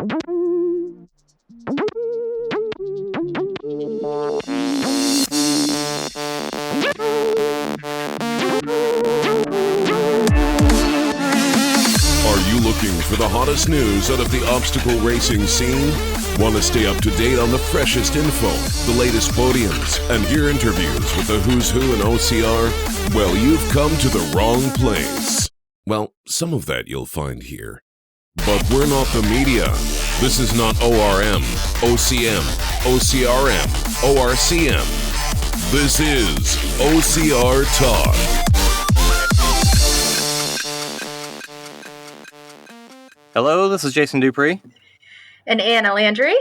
Are you looking for the hottest news out of the obstacle racing scene? Want to stay up to date on the freshest info, the latest podiums, and hear interviews with the who's who in OCR? Well, you've come to the wrong place. Well, some of that you'll find here. But we're not the media. This is not ORM, OCM, OCRM, ORCM. This is OCR Talk. Hello, this is Jason Dupree. And Anna Landry.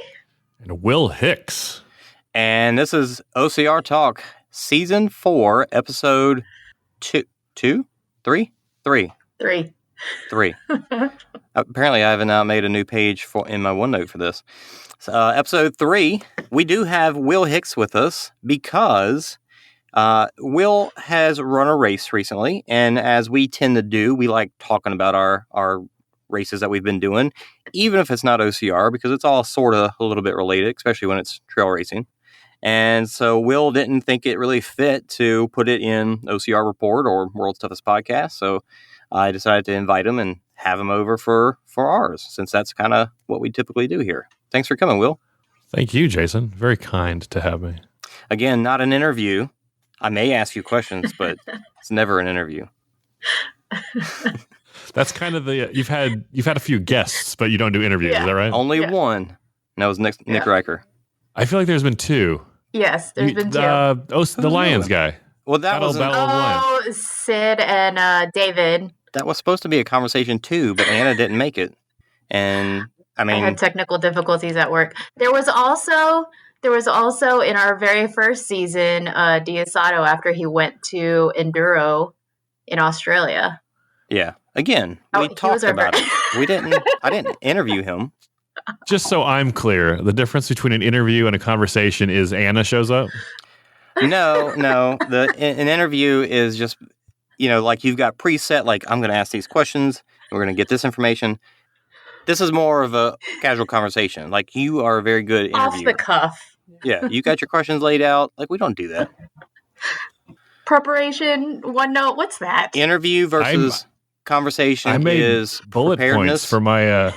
And Will Hicks. And this is OCR Talk, Season 4, Episode 3. Apparently, I have now made a new page in my OneNote for this. Episode 3, we do have Will Hicks with us because Will has run a race recently. And as we tend to do, we like talking about our races that we've been doing, even if it's not OCR, because it's all sort of a little bit related, especially when it's trail racing. And so Will didn't think it really fit to put it in OCR Report or World's Toughest Podcast. So I decided to invite him and have him over for ours, since that's kind of what we typically do here. Thanks for coming, Will. Thank you, Jason. Very kind to have me. Again, not an interview. I may ask you questions, but it's never an interview. That's kind of the you've had a few guests, but you don't do interviews. Yeah. Is that right? Only one. And that was Nick Riker. I feel like there's been two. Yes, there's been two. The Lions guy. Well, that was Sid and David. That was supposed to be a conversation too, but Anna didn't make it. And I had technical difficulties at work. There was also in our very first season, Diasato after he went to Enduro in Australia. Yeah. Again, we talked about it. I didn't interview him. Just so I'm clear, the difference between an interview and a conversation is Anna shows up? No. An interview is just, like you've got preset, like I'm going to ask these questions, and we're going to get this information. This is more of a casual conversation. Like, you are a very good interviewer. Off the cuff. Yeah, you got your questions laid out. Like, we don't do that. Preparation, OneNote, what's that? Interview versus conversation I made is bullet points for my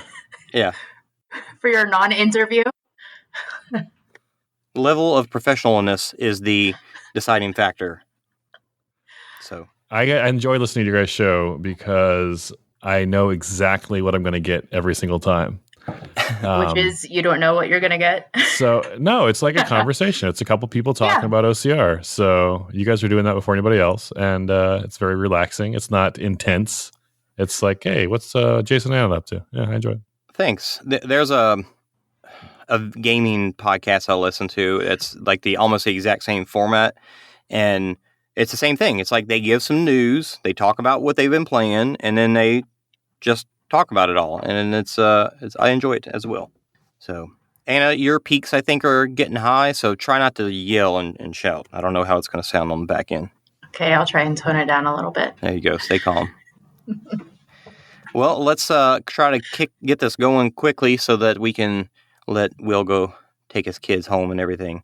for your non-interview. Level of professionalness is the deciding factor. So I enjoy listening to your guys' show because I know exactly what I'm going to get every single time. Which is you don't know what you're going to get. So no, it's like a conversation. It's a couple people talking about OCR. So you guys are doing that before anybody else, and it's very relaxing. It's not intense. It's like, hey, what's Jason and Anna up to? Yeah, I enjoy it. Thanks. There's a gaming podcast I listen to. It's like almost the exact same format, and it's the same thing. It's like they give some news, they talk about what they've been playing, and then they just talk about it all. And it's I enjoy it as well. So, Anna, your peaks I think are getting high, so try not to yell and shout. I don't know how it's going to sound on the back end. Okay, I'll try and tone it down a little bit. There you go. Stay calm. Well, let's try to get this going quickly so that we can let Will go take his kids home and everything.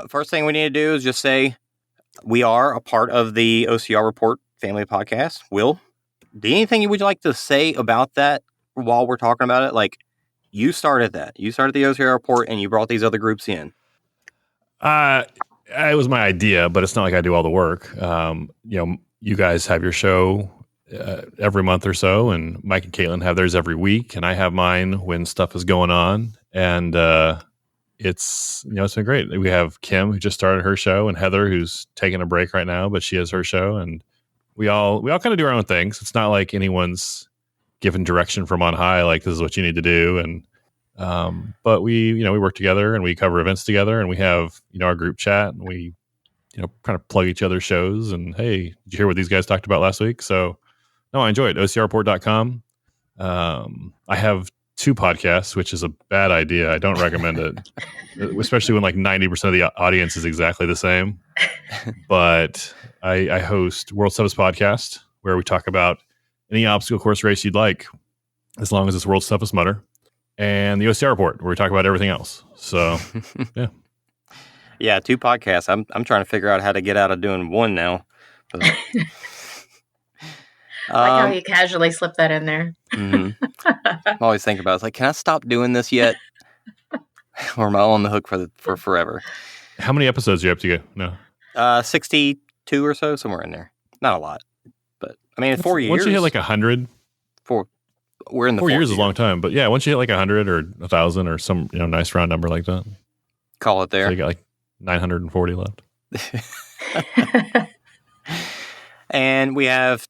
First thing we need to do is just say we are a part of the OCR Report family podcast. Will, anything you would like to say about that while we're talking about it? Like, you started that. You started the OCR Report and you brought these other groups in. It was my idea, but it's not like I do all the work. You guys have your show every month or so, and Mike and Caitlin have theirs every week, and I have mine when stuff is going on. And it's been great. We have Kim, who just started her show, and Heather, who's taking a break right now, but she has her show, and we all kind of do our own things. It's not like anyone's given direction from on high, like this is what you need to do. And but we work together and we cover events together, and we have our group chat, and we kind of plug each other's shows. And hey, did you hear what these guys talked about last week? So no, I enjoy it. OCRreport.com. I have 2 podcasts, which is a bad idea. I don't recommend it, especially when like 90% of the audience is exactly the same. But I host World's Toughest Podcast, where we talk about any obstacle course race you'd like, as long as it's World's Toughest Mudder. and the OCR report, where we talk about everything else. So, yeah. Yeah, 2 podcasts. I'm trying to figure out how to get out of doing one now. But, I like how you casually slip that in there. I'm always thinking about it. It's like, can I stop doing this yet? Or am I on the hook for forever? How many episodes are you up to go? No. 62 or so, somewhere in there. Not a lot. But, I mean, in 4 years. Once you hit like 100. We're in the 4 years is a long time. But yeah, once you hit like 100 or 1,000 or some nice round number like that. Call it there. So you got like 940 left. And we have a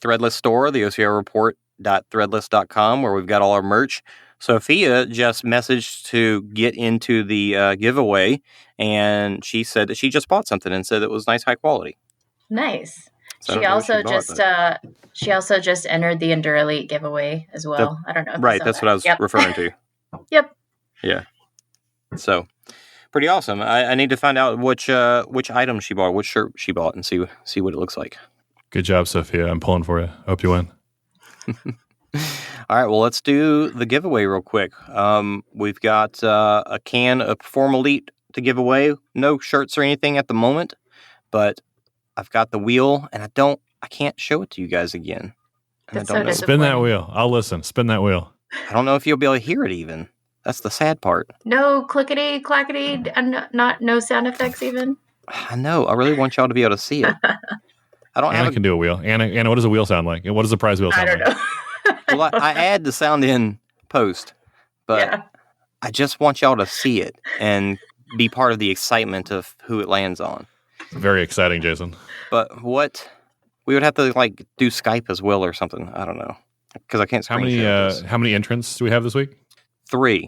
Threadless store, the ocrreport.threadless.com, where we've got all our merch. Sophia just messaged to get into the giveaway, and she said that she just bought something and said it was nice, high quality. Nice. So she also just entered the Endure Elite giveaway as well. I don't know. Right, that's what I was referring to. Yep. Yeah. So pretty awesome. I need to find out which item she bought, which shirt she bought, and see what it looks like. Good job, Sophia. I'm pulling for you. Hope you win. All right, well, let's do the giveaway real quick. We've got a can of Perform Elite to give away. No shirts or anything at the moment, but I've got the wheel, and I can't show it to you guys again. That's I don't know. Spin that wheel. I'll listen. Spin that wheel. I don't know if you'll be able to hear it even. That's the sad part. No clickety clackety, and no sound effects even. I know. I really want y'all to be able to see it. Anna can do a wheel. Anna, what does a wheel sound like? And what does the prize wheel sound like? I don't know. Well, I add the sound in post, but I just want y'all to see it and be part of the excitement of who it lands on. Very exciting, Jason. But we would have to do Skype as well or something. I don't know, because I can't screen share this. How many entrants do we have this week? 3.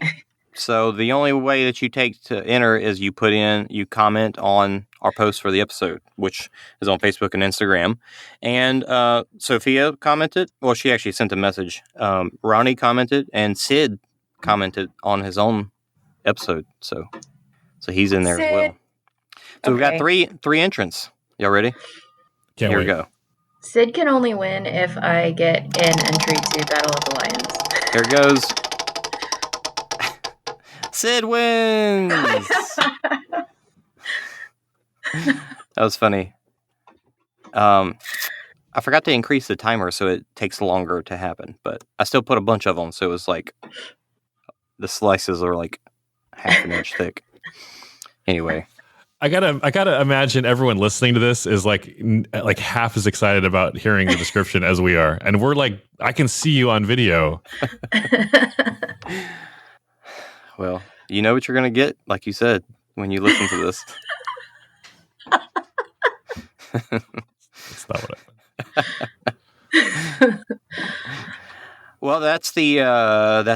So the only way that you take to enter is you comment on our post for the episode, which is on Facebook and Instagram. And Sophia commented. Well, she actually sent a message. Ronnie commented, and Sid commented on his own episode. So he's in there as well. So we've got three entrants. Y'all ready? Here we go. Sid can only win if I get an entry to Battle of the Lions. Here it goes. Sid wins! That was funny. I forgot to increase the timer so it takes longer to happen, but I still put a bunch of them, so it was like the slices are like half an inch thick. Anyway. I gotta imagine everyone listening to this is like half as excited about hearing the description as we are, and we're like, I can see you on video. Well, you know what you're gonna get, like you said, when you listen to this. That's not what I meant. Well, that's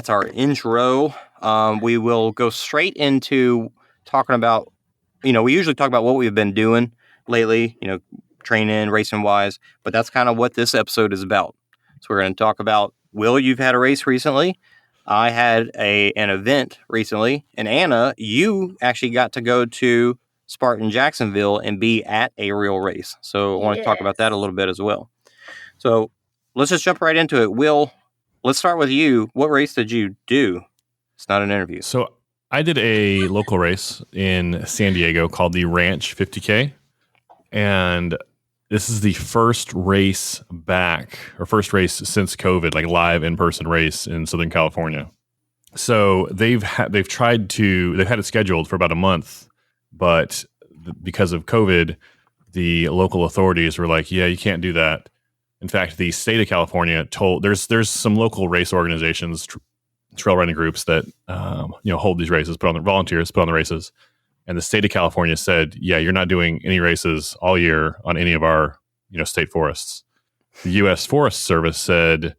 our intro. We will go straight into talking about. We usually talk about what we've been doing lately, training, racing wise, but that's kind of what this episode is about. So we're going to talk about, Will, you've had a race recently. I had an event recently, and Anna, you actually got to go to Spartan Jacksonville and be at a real race. So I want to talk about that a little bit as well. So let's just jump right into it. Will, let's start with you. What race did you do? It's not an interview. So I did a local race in San Diego called the Ranch 50K. And this is the first race since COVID, like live in-person race in Southern California. So they've had it scheduled for about a month, but because of COVID, the local authorities were like, yeah, you can't do that. In fact, the state of California told there's some local race organizations, trail running groups that hold these races, put on the races, and the state of California said, yeah, you're not doing any races all year on any of our state forests. The U.S. Forest Service said,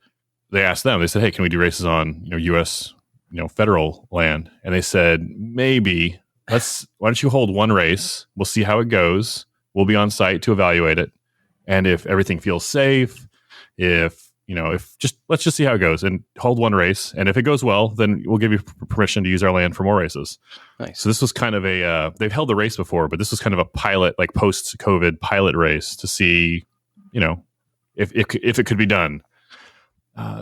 they asked them, they said, hey, can we do races on U.S. federal land? And they said, maybe why don't you hold one race? We'll see how it goes. We'll be on site to evaluate it, and if everything feels safe, let's just see how it goes and hold one race. And if it goes well, then we'll give you permission to use our land for more races. Nice. So this was kind of they've held the race before, but this was kind of a pilot, like post-COVID pilot race to see, if it could be done.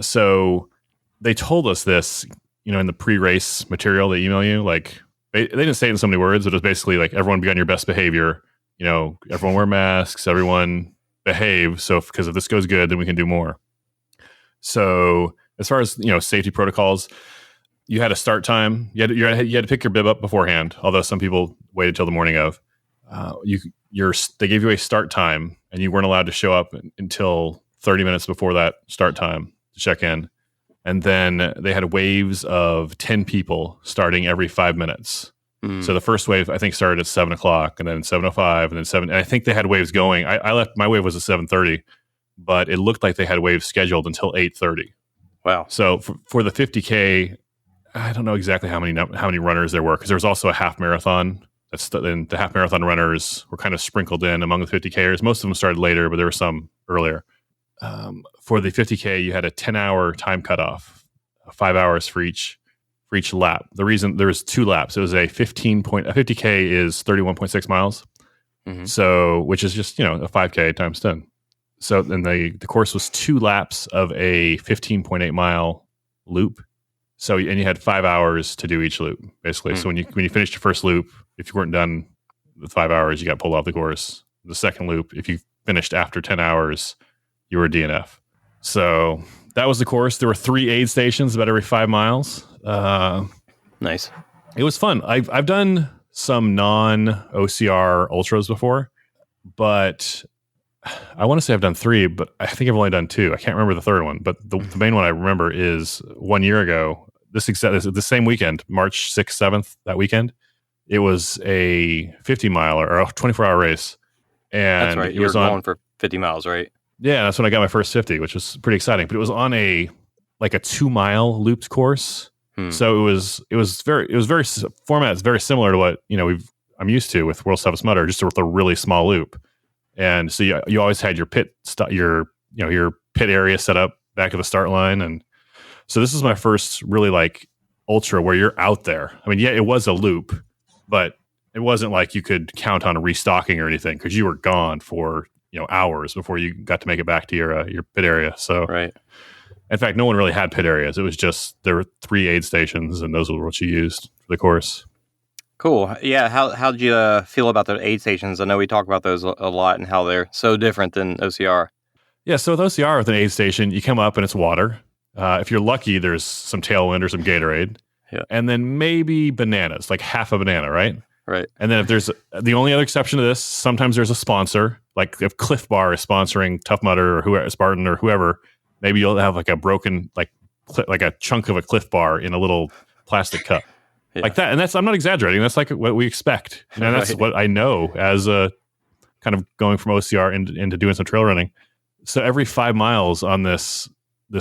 So they told us this, in the pre-race material they email you. Like they didn't say it in so many words. It was basically like, everyone be on your best behavior. Everyone wear masks. Everyone behave. So because if this goes good, then we can do more. So as far as safety protocols, you had a start time. You had to pick your bib up beforehand. Although some people waited till the morning of. They gave you a start time, and you weren't allowed to show up until 30 minutes before that start time to check in. And then they had waves of 10 people starting every 5 minutes. So the first wave, I think, started at 7 o'clock, and then 7:05, and then 7. And I think they had waves going. I left. My wave was at 7:30, but it looked like they had waves scheduled until 8:30. Wow. So for the 50K, I don't know exactly how many runners there were, because there was also a half marathon. And the half marathon runners were kind of sprinkled in among the 50Kers. Most of them started later, but there were some earlier. For the 50K, you had a 10-hour time cutoff, 5 hours for each lap. The reason there was 2 laps, it was a 50K is 31.6 miles. So, which is just, a 5K times 10. So then the course was 2 laps of a 15.8 mile loop. So, and you had 5 hours to do each loop, basically. So when you finished your first loop, if you weren't done with 5 hours, you got pulled off the course. The second loop, if you finished after 10 hours, you were a DNF. So that was the course. There were 3 aid stations about every 5 miles. Nice. It was fun. I've done some non-OCR ultras before, but I want to say I've done 3, but I think I've only done 2. I can't remember the third one, but the main one I remember is 1 year ago. The same weekend, March 6th, 7th, that weekend. It was a 50 mile or a 24-hour race. And that's right. You were going for 50 miles, right? Yeah, that's when I got my first 50, which was pretty exciting. But it was on a 2-mile looped course. So it was very format is very similar to what I'm used to with World's Toughest Mudder, just with a really small loop. And so you always had your pit area set up back of the start line. And so this is my first really ultra where you're out there. I mean, yeah, it was a loop, but it wasn't like you could count on restocking or anything, because you were gone for hours before you got to make it back to your pit area. So right. In fact, no one really had pit areas. It was just there were 3 aid stations, and those were what you used for the course. Cool. Yeah. How did you feel about the aid stations? I know we talk about those a lot and how they're so different than OCR. Yeah. So with OCR, with an aid station, you come up and it's water. If you're lucky, there's some Tailwind or some Gatorade. Yeah. And then maybe bananas, like half a banana, right? Right. And then if there's the only other exception to this, sometimes there's a sponsor. Like if Cliff Bar is sponsoring Tough Mudder or whoever, Spartan or whoever, maybe you'll have a broken like a chunk of a Cliff Bar in a little plastic cup. Yeah. Like that. And I'm not exaggerating. That's like what we expect. And that's what I know as a kind of going from OCR into doing some trail running. So every 5 miles on this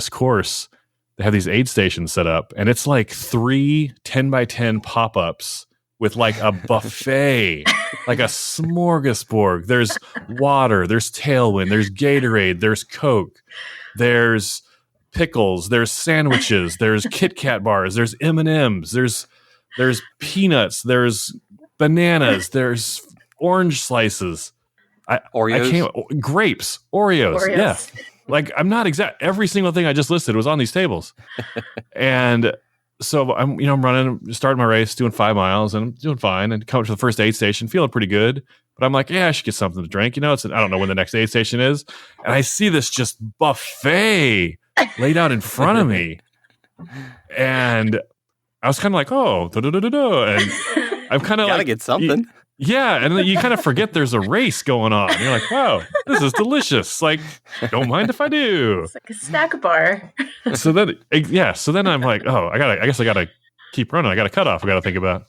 course, they have these aid stations set up, and it's like 3 10x10 pop-ups with a buffet, like a smorgasbord. There's water, there's Tailwind, there's Gatorade, there's Coke, there's pickles, there's sandwiches, there's Kit Kat bars, there's M&Ms, there's peanuts, there's bananas, there's orange slices. Oreos? Grapes, Oreos. Yeah. I'm not exact. Every single thing I just listed was on these tables. And so I'm running, starting my race, doing 5 miles, and I'm doing fine, and come to the first aid station, feeling pretty good. But I'm like, yeah, I should get something to drink. I don't know when the next aid station is. And I see this just buffet laid out in front of me. And I was kind of like, oh, and I'm kind of gotta get something. Yeah, and then you kind of forget there's a race going on. You're like, wow, this is delicious. Don't mind if I do. It's like a snack bar. So then I'm like, oh, I guess I gotta keep running. I got a cutoff I gotta think about.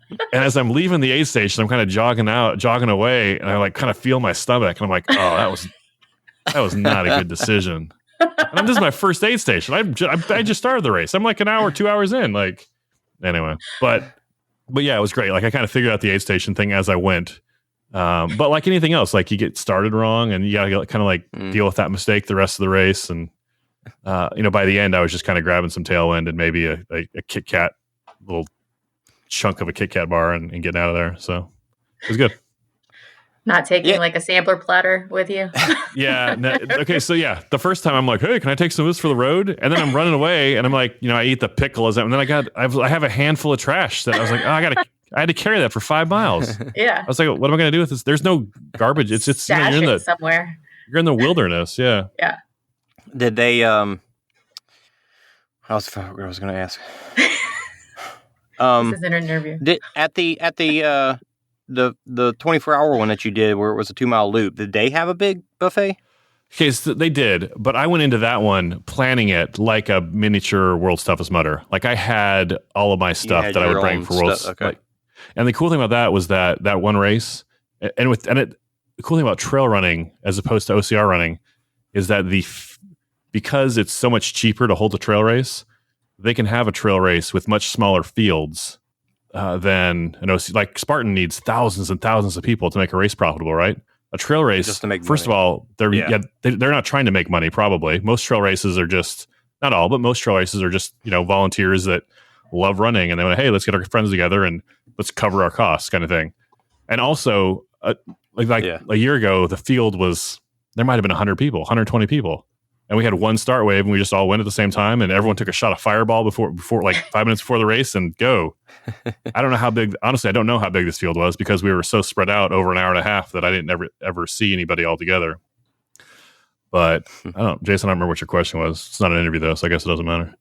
And as I'm leaving the aid station, I'm kind of jogging away, and I kind of feel my stomach, and I'm like, oh, that was not a good decision. And this is my first aid station. I just started the race. I'm like an hour, 2 hours in. Anyway, But yeah, it was great. I kind of figured out the aid station thing as I went. But like anything else, you get started wrong, and you got to kind of deal with that mistake the rest of the race. And by the end, I was just kind of grabbing some Tailwind and maybe a Kit Kat, little chunk of a Kit Kat bar, and getting out of there. So it was good. Not taking Yeah. like a sampler platter with you. Yeah. Okay. So yeah, the first time I'm like, hey, can I take some of this for the road? And then I'm running away, and I'm like, I eat the pickle as and then I have a handful of trash that I was like, I had to carry that for 5 miles. Yeah. I was like, what am I going to do with this? There's no garbage. It's Stash you're in it somewhere. you're in the wilderness. Yeah. Yeah. Did they? I was going to ask. This is an interview. At the 24-hour one that you did, where it was a 2-mile loop, did they have a big buffet? Okay, so they did, but I went into that one planning it like a miniature World's Toughest Mudder. Like I had all of my stuff that I would bring for World's. Okay. And the cool thing about that was that one race, the cool thing about trail running as opposed to OCR running is that because it's so much cheaper to hold a trail race, they can have a trail race with much smaller fields than an OC. Like Spartan needs thousands and thousands of people to make a race profitable, right? A trail race, just to make first money. of all, they're not trying to make money. Probably most trail races are just not all, but most trail races are just volunteers that love running, and they want, hey, let's get our friends together and let's cover our costs, kind of thing. And also, a year ago, the field there might have been 100 people, 120 people. And we had one start wave, and we just all went at the same time, and everyone took a shot of Fireball before like 5 minutes before the race, and go. I don't know how big. Honestly, I don't know how big this field was because we were so spread out over an hour and a half that I didn't ever see anybody all together. But I don't know, Jason. I don't remember what your question was. It's not an interview though, so I guess it doesn't matter.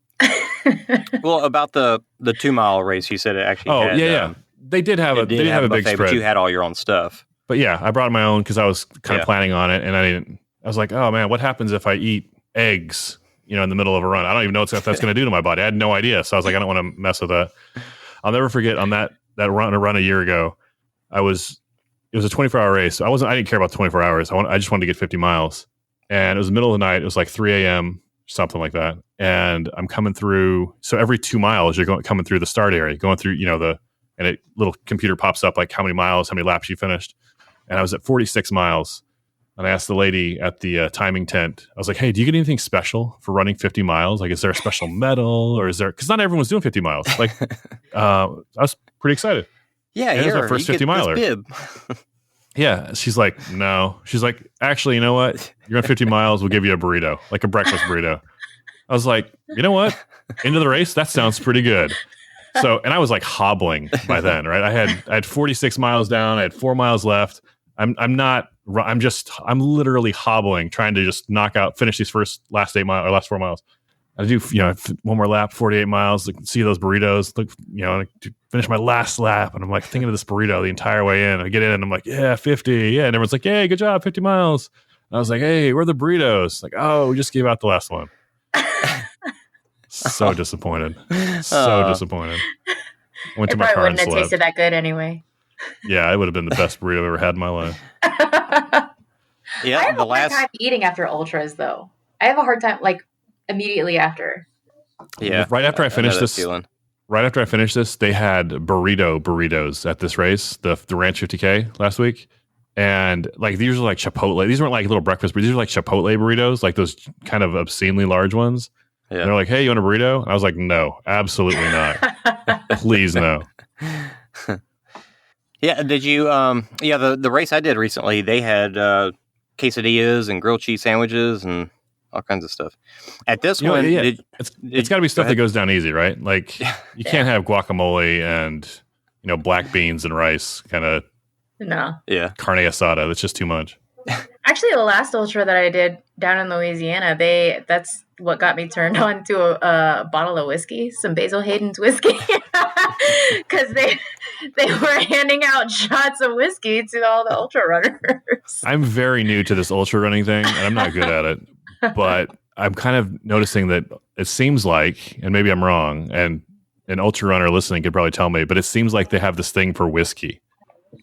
Well, about the 2-mile race, you said it actually. Oh, had, yeah. They did have a big buffet, spread, but you had all your own stuff. But yeah, I brought my own because I was kind of planning on it, and I was like, oh man, what happens if I eat eggs, in the middle of a run? I don't even know what that's going to do to my body. I had no idea. So I was like, I don't want to mess with that. I'll never forget on that run a year ago, it was a 24-hour race. So I didn't care about 24 hours. I just wanted to get 50 miles. And it was the middle of the night. It was like 3 a.m., something like that. And I'm coming through. So every 2 miles, you're coming through the start area, going through, and a little computer pops up like how many miles, how many laps you finished. And I was at 46 miles. And I asked the lady at the timing tent, I was like, hey, do you get anything special for running 50 miles? Like, is there a special medal or is there, because not everyone's doing 50 miles. Like, I was pretty excited. Yeah, it was my first 50 miler. Bib. Yeah. She's like, no. She's like, actually, you know what? You're on 50 miles. We'll give you a burrito, like a breakfast burrito. I was like, you know what? Into the race? That sounds pretty good. So, and I was like hobbling by then, right? I had 46 miles down. I had 4 miles left. I'm literally hobbling, trying to just finish these last 4 miles. I do, one more lap, 48 miles, see those burritos, finish my last lap. And I'm like thinking of this burrito the entire way in. I get in and I'm like, yeah, 50. Yeah. And everyone's like, hey, good job, 50 miles. And I was like, hey, where are the burritos? Like, oh, we just gave out the last one. So disappointed. So disappointed. I went to my car and wouldn't have tasted that good anyway. Yeah, it would have been the best burrito I've ever had in my life. Yeah, I have a hard time eating after ultras, though. I have a hard time, like, immediately after. Yeah. Right after I finished this, they had burritos at this race, the Ranch 50K last week. And, like, these were like Chipotle. These weren't like little breakfast burritos. These were like Chipotle burritos, like those kind of obscenely large ones. Yeah. And they're like, hey, you want a burrito? And I was like, no, absolutely not. Please, no. Yeah, did you, the race I did recently, they had quesadillas and grilled cheese sandwiches and all kinds of stuff. At this one, it's got to be stuff that goes down easy, right? Like, you can't have guacamole and, black beans and rice, kind of carne asada. That's just too much. Actually, the last ultra that I did down in Louisiana, that's what got me turned on to a bottle of whiskey, some Basil Hayden's whiskey, because they were handing out shots of whiskey to all the ultra runners. I'm very new to this ultra running thing, and I'm not good at it, but I'm kind of noticing that it seems like, and maybe I'm wrong, and an ultra runner listening could probably tell me, but it seems like they have this thing for whiskey.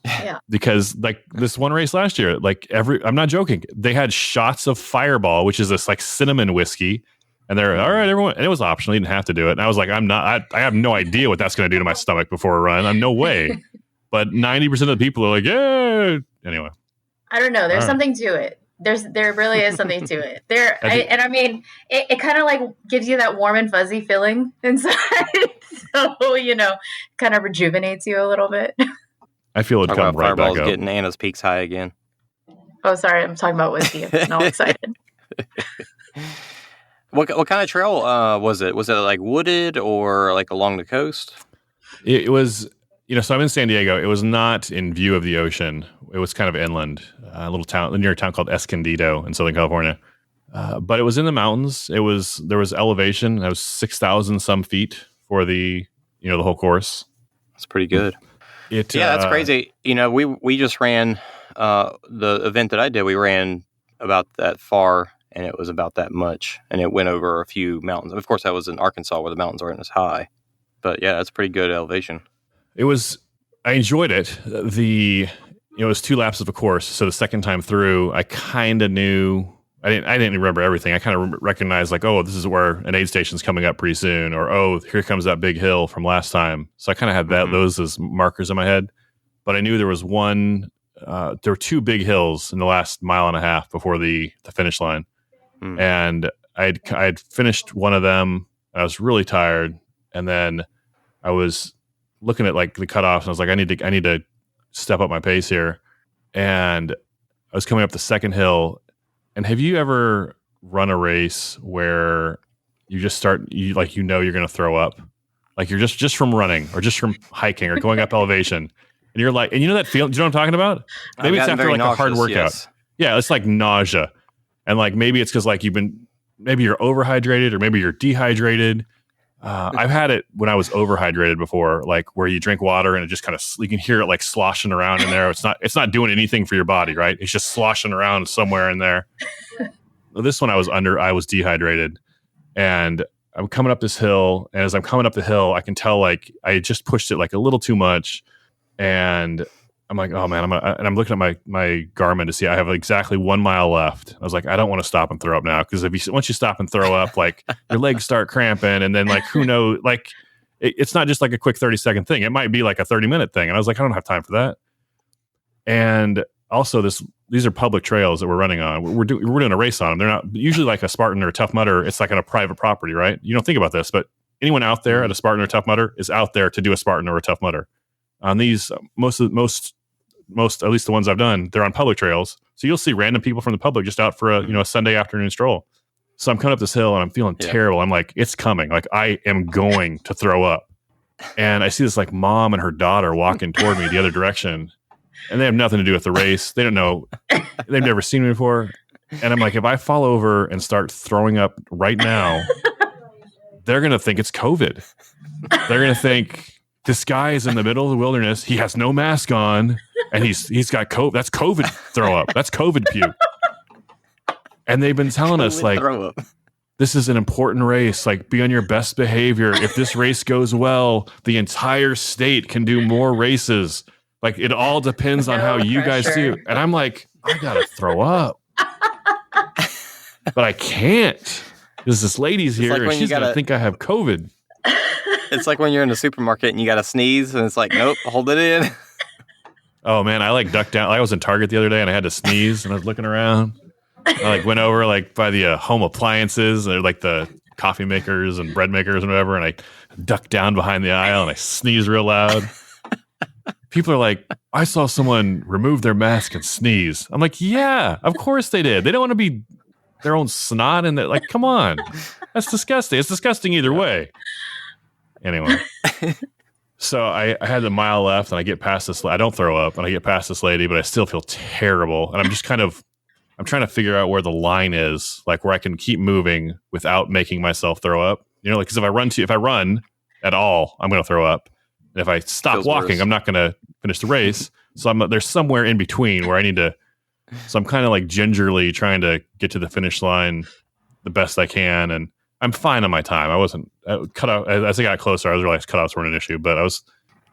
Yeah. Because like this one race last year, like I'm not joking, they had shots of Fireball, which is this like cinnamon whiskey, and they're all right, everyone, and it was optional, you didn't have to do it. And I was like, I have no idea what that's going to do to my stomach before a run. I'm no way. But 90% of the people are like, yeah. Anyway, I don't know. There's something to it. There really is something to it. It kind of like gives you that warm and fuzzy feeling inside. So, kind of rejuvenates you a little bit. I feel it'd Talk come about right back Fireball's up. getting Anna's Peaks high again. Oh, sorry, I'm talking about whiskey. I'm getting all excited. What kind of trail was it? Was it like wooded or like along the coast? It was, so I'm in San Diego. It was not in view of the ocean. It was kind of inland, a little town, near a town called Escondido in Southern California. But it was in the mountains. There was elevation. That was 6,000 some feet for the whole course. That's pretty good. That's crazy. We just ran the event that I did. We ran about that far, and it was about that much, and it went over a few mountains. Of course, that was in Arkansas where the mountains aren't as high. But yeah, that's pretty good elevation. I enjoyed it. It was 2 laps of a course. So the second time through, I kind of knew. I didn't remember everything. I kind of recognized like, oh, this is where an aid station's coming up pretty soon, or oh, here comes that big hill from last time. So I kind of had those as markers in my head. But I knew there was one. There were 2 big hills in the last mile and a half before the finish line, and I'd finished one of them. I was really tired, and then I was looking at like the cutoffs, and I was like, I need to step up my pace here. And I was coming up the second hill. And have you ever run a race where you just you're going to throw up? Like you're just from running or just from hiking or going up elevation. And you're like, and you know that feeling, do you know what I'm talking about? Maybe it's after like a hard workout. Yes. Yeah, it's like nausea. And like maybe it's because like maybe you're overhydrated or maybe you're dehydrated. I've had it when I was overhydrated before, like where you drink water and it just kind of, you can hear it like sloshing around in there. It's not doing anything for your body, right? It's just sloshing around somewhere in there. Well, this one I was dehydrated, and I'm coming up this hill. And as I'm coming up the hill, I can tell like I just pushed it like a little too much. And I'm like, oh man, I'm looking at my Garmin to see I have exactly 1 mile left. I was like, I don't want to stop and throw up now, because once you stop and throw up, like your legs start cramping, and then like who knows, like it's not just like a quick 30-second thing. It might be like a 30-minute thing. And I was like, I don't have time for that. And also these are public trails that we're running on. We're doing a race on them. They're not usually like a Spartan or a Tough Mudder. It's like on a private property, right? You don't think about this, but anyone out there at a Spartan or Tough Mudder is out there to do a Spartan or a Tough Mudder. On these, most, at least the ones I've done, they're on public trails. So you'll see random people from the public just out for a Sunday afternoon stroll. So I'm coming up this hill and I'm feeling terrible. I'm like, it's coming. Like I am going to throw up. And I see this like mom and her daughter walking toward me the other direction. And they have nothing to do with the race. They don't know. They've never seen me before. And I'm like, if I fall over and start throwing up right now, they're going to think it's COVID. They're going to think this guy is in the middle of the wilderness. He has no mask on, and he's got COVID. That's COVID throw up. That's COVID puke. And they've been telling us like, this is an important race. Like, be on your best behavior. If this race goes well, the entire state can do more races. Like, it all depends on how you guys do. And I'm like, I gotta throw up, but I can't. Because this lady's here, like, and she's gonna think I have COVID. It's like when you're in the supermarket and you got to sneeze, and it's like, nope, hold it in. Oh man, I like ducked down. I was in Target the other day and I had to sneeze, and I was looking around. I like went over like by the home appliances, or like the coffee makers and bread makers and whatever, and I ducked down behind the aisle and I sneezed real loud. People are like, I saw someone remove their mask and sneeze. I'm like, yeah, of course they did. They don't want to be their own snot, and they're like, come on, that's disgusting. It's disgusting either way. Anyway, so I had a mile left, and I get past this. I don't throw up, and I get past this lady, but I still feel terrible. And I'm just I'm trying to figure out where the line is, like where I can keep moving without making myself throw up. Like, because if I run at all, I'm going to throw up. And if I stop walking, worse. I'm not going to finish the race. So there's somewhere in between where I need to. So I'm kind of like gingerly trying to get to the finish line the best I can, and I'm fine on my time. I wasn't cut off as I got closer. I was realized cutoffs weren't an issue, but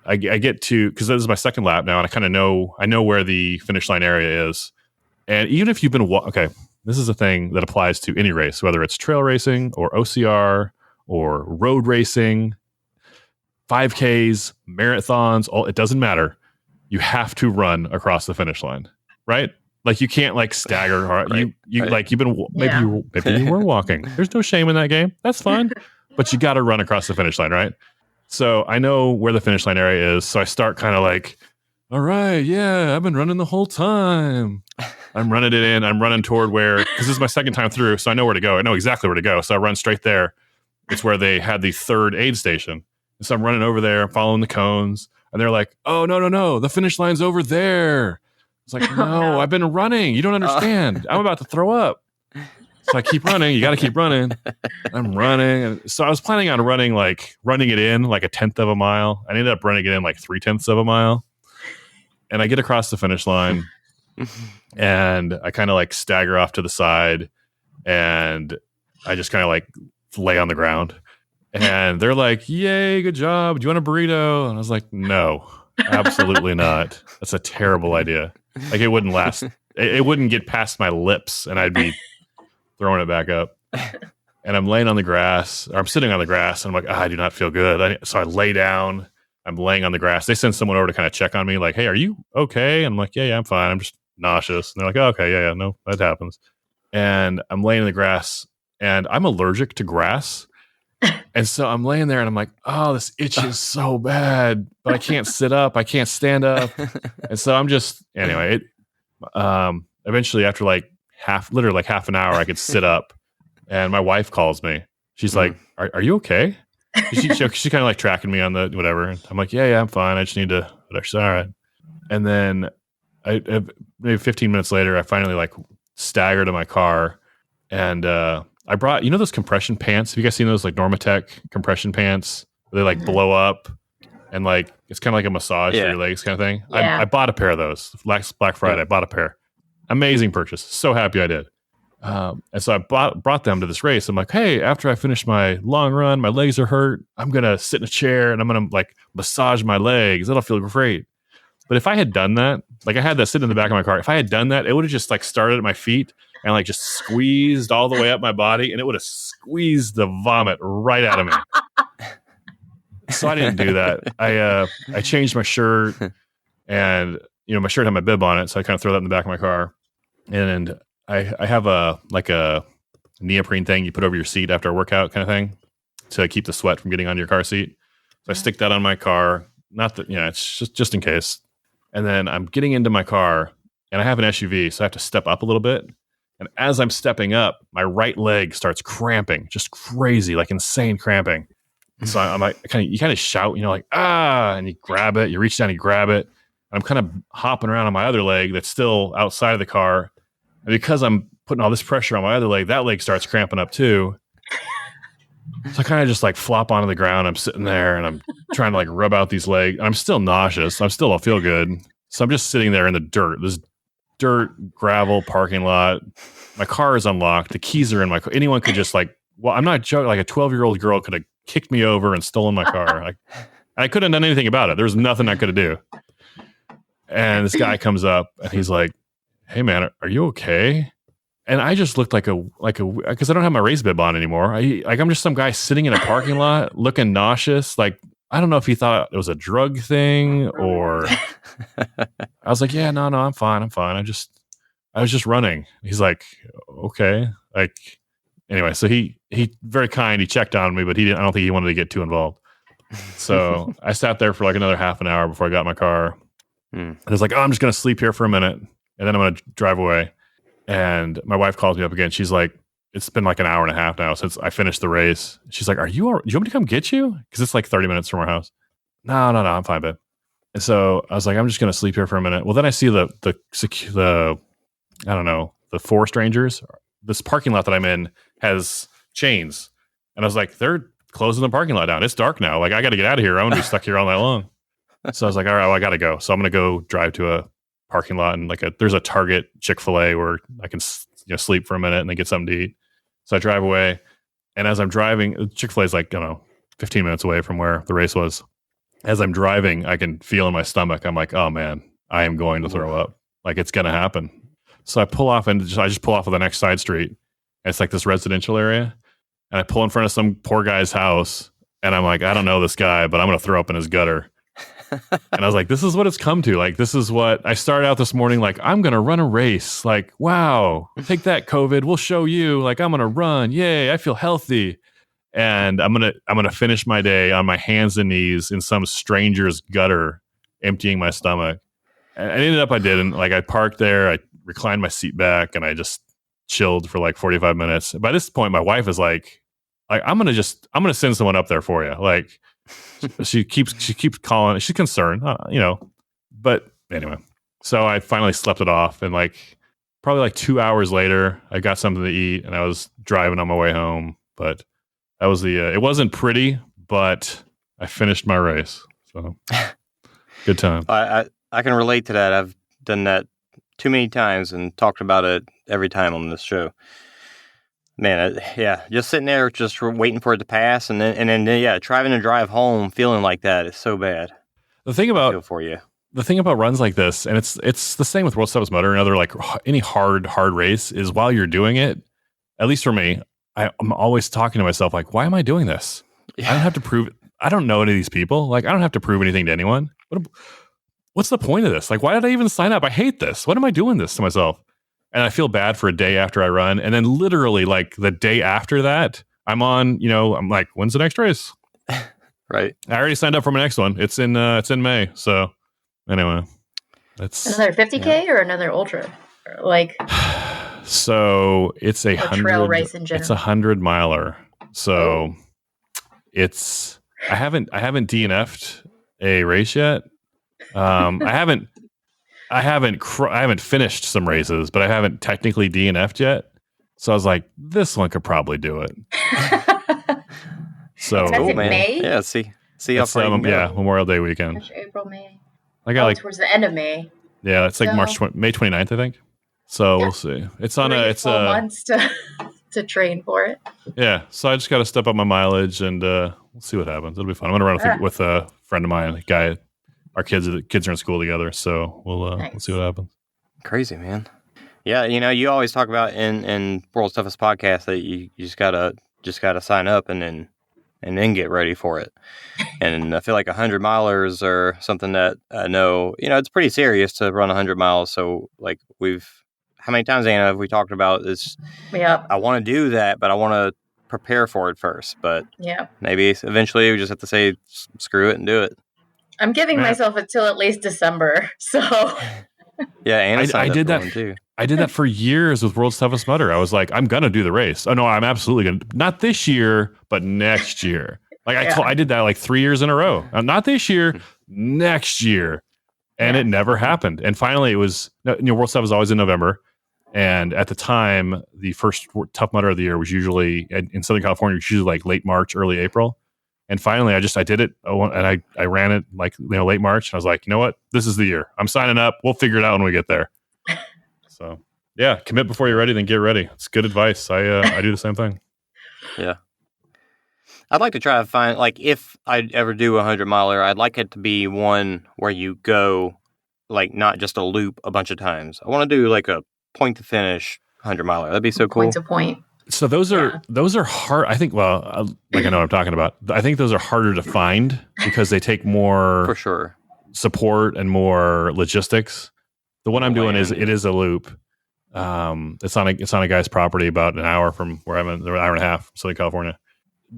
I get to, because this is my second lap now, and I kind of know where the finish line area is. And even if you've been okay, this is a thing that applies to any race, whether it's trail racing or OCR or road racing, 5Ks, marathons, it doesn't matter. You have to run across the finish line, right? Like, you can't like stagger. Right. You like, you've been maybe you were walking. There's no shame in that game. That's fine. But you got to run across the finish line, right? So I know where the finish line area is. So I start kind of like, all right, yeah, I've been running the whole time. I'm running it in. I'm running toward where, because this is my second time through, so I know where to go. I know exactly where to go. So I run straight there. It's where they had the third aid station. And so I'm running over there, following the cones. And they're like, oh, no. The finish line's over there. It's like, no, I've been running. You don't understand. I'm about to throw up. So I keep running. You got to keep running. I'm running. And so I was planning on running it in like a 1/10 of a mile. I ended up running it in like 3/10 of a mile. And I get across the finish line and I kind of like stagger off to the side and I just kind of like lay on the ground. And they're like, yay, good job. Do you want a burrito? And I was like, no, absolutely not. That's a terrible idea. Like it wouldn't last. It wouldn't get past my lips and I'd be throwing it back up. And I'm laying on the grass, or I'm sitting on the grass, and I'm like, I do not feel good. So I lay down. I'm laying on the grass. They send someone over to kind of check on me, like, hey, are you okay? And I'm like, yeah, I'm fine. I'm just nauseous. And they're like, oh, okay, yeah, no, that happens. And I'm laying in the grass, and I'm allergic to grass. And so I'm laying there, and I'm like, oh, this itches so bad, but I can't sit up. I can't stand up. And so I'm just, anyway, eventually after literally half an hour, I could sit up. And my wife calls me. She's like, are you okay? She kind of like tracking me on the whatever. And I'm like, yeah, I'm fine. I just need to, she's all right. And then maybe 15 minutes later, I finally like staggered to my car and I brought, those compression pants. Have you guys seen those like Normatec compression pants? They like blow up and like, it's kind of like a massage for your legs kind of thing. Yeah. I bought a pair of those. Black Friday, I bought a pair. Amazing purchase. So happy I did. And so I brought them to this race. I'm like, hey, after I finish my long run, my legs are hurt. I'm going to sit in a chair and I'm going to like massage my legs. That'll feel great. But if I had done that, like I had that sitting in the back of my car. If I had done that, it would have just like started at my feet and like just squeezed all the way up my body and it would have squeezed the vomit right out of me. So I didn't do that. I changed my shirt and, my shirt had my bib on it. So I kind of throw that in the back of my car. And I have a neoprene thing you put over your seat after a workout kind of thing to keep the sweat from getting onto your car seat. So I stick that on my car. Not that, it's just in case. And then I'm getting into my car and I have an SUV, so I have to step up a little bit. And as I'm stepping up, my right leg starts cramping, just crazy, like insane cramping. And so I'm like, you kind of shout, like, ah, and you grab it, you reach down, you grab it. And I'm kind of hopping around on my other leg that's still outside of the car. And because I'm putting all this pressure on my other leg, that leg starts cramping up too. So I kind of just like flop onto the ground. I'm sitting there and I'm trying to like rub out these legs. I'm still nauseous. I still don't feel good. So I'm just sitting there in the dirt, this dirt, gravel parking lot. My car is unlocked. The keys are in my car. Anyone could just I'm not joking. Like a 12-year-old girl could have kicked me over and stolen my car. I couldn't have done anything about it. There was nothing I could do. And this guy comes up and he's like, hey man, are you okay? And I just looked like a because I don't have my race bib on anymore. I'm just some guy sitting in a parking lot looking nauseous. Like, I don't know if he thought it was a drug thing or I was like, yeah, no, I'm fine. I was just running. He's like, okay. Like, anyway, so he very kind. He checked on me, but I don't think he wanted to get too involved. So I sat there for like another half an hour before I got in my car. And I was like, oh, I'm just going to sleep here for a minute. And then I'm going to drive away. And my wife calls me up again. She's like, it's been like an hour and a half now since I finished the race. She's like, do you want me to come get you? Because it's like 30 minutes from our house. No, I'm fine, babe. And so I was like, I'm just going to sleep here for a minute. Well, then I see the forest rangers. This parking lot that I'm in has chains. And I was like, they're closing the parking lot down. It's dark now. Like, I got to get out of here. I'm going to be stuck here all night long. So I was like, all right, well, I got to go. So I'm going to go drive to a parking lot and there's a Target Chick-fil-A where I can sleep for a minute and then get something to eat. So I drive away, and as I'm driving, Chick-fil-A is 15 minutes away from where the race was. As I'm driving, I can feel in my stomach. I'm like, oh man, I am going to throw up. Like, it's going to happen. So I pull off and I just pull off of the next side street. And it's like this residential area, and I pull in front of some poor guy's house, and I'm like, I don't know this guy, but I'm going to throw up in his gutter. And I was like, this is what it's come to. Like, this is what I started out this morning. Like, I'm going to run a race. Like, wow, take that, COVID. We'll show you. Like, I'm going to run. Yay. I feel healthy. And I'm going to finish my day on my hands and knees in some stranger's gutter, emptying my stomach. And I ended up, I didn't. Like, I parked there, I reclined my seat back, and I just chilled for like 45 minutes. By this point, my wife is like I'm gonna send someone up there for you. Like, she keeps calling. She's concerned, But anyway, so I finally slept it off, and like probably like 2 hours later, I got something to eat, and I was driving on my way home. But that was it wasn't pretty, but I finished my race. So good time. I can relate to that. I've done that too many times and talked about it every time on this show. Man, just sitting there, just waiting for it to pass, and then trying to drive home, feeling like that is so bad. The thing I feel for you. The thing about runs like this, and it's the same with World's Toughest Mudder and other like any hard race, is while you're doing it, at least for me, I'm always talking to myself like, why am I doing this? Yeah. I don't have to prove. I don't know any of these people. Like, I don't have to prove anything to anyone. What's the point of this? Like, why did I even sign up? I hate this. What am I doing this to myself? And I feel bad for a day after I run. And then literally like the day after that, I'm like, when's the next race? Right. I already signed up for my next one. It's in May. So anyway, that's another 50K or another ultra, like. So it's a trail race in general. It's 100 miler. So I haven't DNF'd a race yet. I haven't finished some races, but I haven't technically DNF'd yet. So I was like, this one could probably do it. So that's in May? Yeah, see how far you can go. Yeah, Memorial Day weekend. March, April, May. I got towards the end of May. Yeah, it's like May 29th, I think. So we'll see. It's on it's months to train for it. Yeah, so I just got to step up my mileage, and we'll see what happens. It'll be fun. I'm gonna run with a friend of mine, a guy. Our kids are in school together, so we'll see what happens. Crazy, man. Yeah, you always talk about in World's Toughest Podcast that you just gotta sign up and then get ready for it. And I feel like 100 milers are something that I know, it's pretty serious to run 100 miles. So like how many times, Anna, have we talked about this? Yeah. I want to do that, but I want to prepare for it first. But maybe eventually we just have to say, screw it and do it. I'm giving myself until at least December. So yeah, Anna I did that too. I did that for years with World's Toughest Mudder. I was like, I'm gonna do the race. Oh no, I'm absolutely gonna. Not this year, but next year. Like I did that like 3 years in a row. Not this year, next year, and it never happened. And finally, it was World's Tough is always in November. And at the time, the first Tough Mudder of the year was usually in Southern California, which was usually like late March, early April. And finally, I did it, and I ran it like late March. And I was like, you know what? This is the year. I'm signing up. We'll figure it out when we get there. So yeah, commit before you're ready, then get ready. It's good advice. I do the same thing. Yeah, I'd like to try to find like if I ever do 100 miler, I'd like it to be one where you go like not just a loop a bunch of times. I want to do like a point to finish 100 miler. That'd be so cool. Point to point. So those are hard. I think. Well, I know what I'm talking about. I think those are harder to find because they take more for sure support and more logistics. The one I'm doing is a loop. It's on a guy's property about an hour from where I'm in, an hour and a half, Southern California.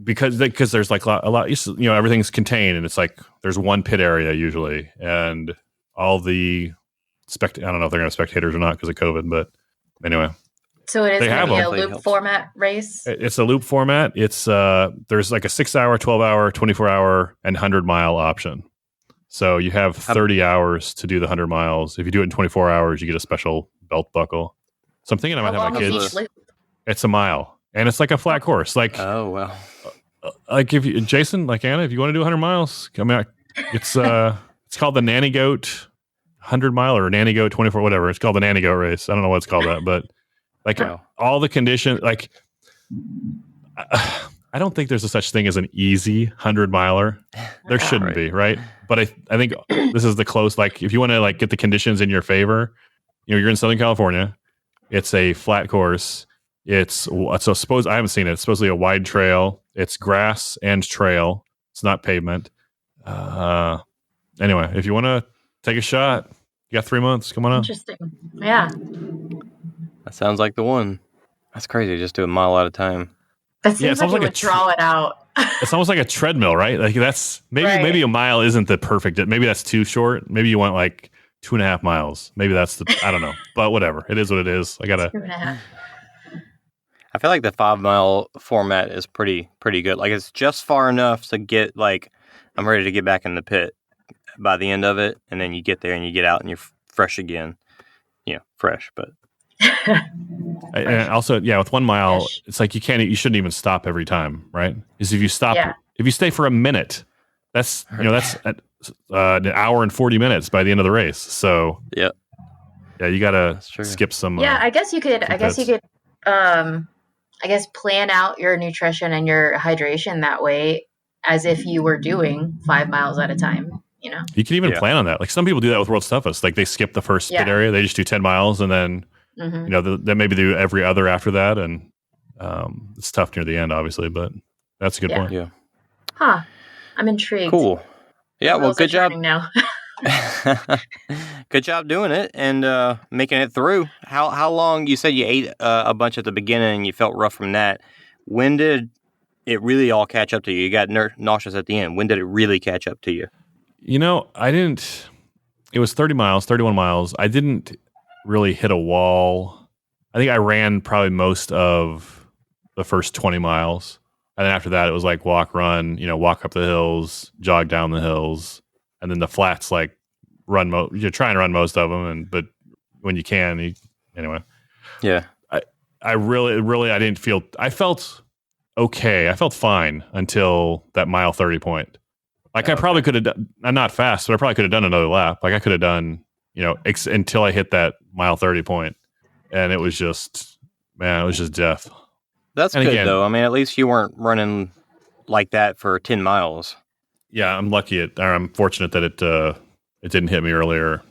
Because there's like a lot. Everything's contained, and it's like there's one pit area usually, and all the I don't know if they're going to have spectators or not because of COVID, but anyway. So it is going to be a loop format race? It's a loop format. It's there's like a 6-hour, 12-hour, 24-hour, and 100-mile option. So you have 30 hours to do the 100 miles. If you do it in 24 hours, you get a special belt buckle. So I'm thinking I might have my kids. It's a mile, and it's like a flat course. Like like if you, Jason, like Anna, if you want to do 100 miles, come out. It's called the Nanny Goat 100 mile or Nanny Goat 24, whatever. It's called the Nanny Goat race. I don't know what it's called that, but. Like all the conditions, like I don't think there's a such thing as an easy 100 miler. There shouldn't be, right? But I think this is the close. Like if you want to like get the conditions in your favor, you're in Southern California. It's a flat course. So suppose I haven't seen it. It's supposedly a wide trail. It's grass and trail. It's not pavement. Anyway, if you want to take a shot, you got 3 months. Come on up. Interesting. Yeah. That sounds like the one. That's crazy. Just do a mile at a time. That seems like it would draw it out. It's almost like a treadmill, right? Like that's maybe a mile isn't the perfect. Maybe that's too short. Maybe you want like 2.5 miles. Maybe that's I don't know, but whatever. It is what it is. I gotta. 2.5. I feel like the 5 mile format is pretty good. Like it's just far enough to get like I'm ready to get back in the pit by the end of it, and then you get there and you get out and you're fresh again. Fresh, but And also, with 1 mile, Fish. it's like you shouldn't even stop every time, right? Because if you stop, if you stay for a minute, that's that's an hour and 40 minutes by the end of the race. So yeah, you gotta skip some. I guess you could. Plan out your nutrition and your hydration that way, as if you were doing 5 miles at a time. You can even plan on that. Like some people do that with World's Toughest. Like they skip the first pit area, they just do 10 miles, and then they maybe do every other after that. And it's tough near the end, obviously, but that's a good point. Yeah. Huh. I'm intrigued. Cool. Yeah. Well, good job. Now. Good job doing it and making it through. How long? You said you ate a bunch at the beginning and you felt rough from that. When did it really all catch up to you? You got nauseous at the end. When did it really catch up to you? I didn't. It was 31 miles. I didn't really hit a wall. I think I ran probably most of the first 20 miles. And then after that, it was like walk, run, walk up the hills, jog down the hills. And then the flats, like you try and run most of them. But when you can, anyway. Yeah. I really, I didn't feel, I felt okay. I felt fine until that mile 30 point. Like I probably could have done, I'm not fast, but I probably could have done another lap. Like I could have done, until I hit that mile 30 point. And it was just death. That's good though. I mean, at least you weren't running like that for 10 miles. Yeah, I'm fortunate that it didn't hit me earlier.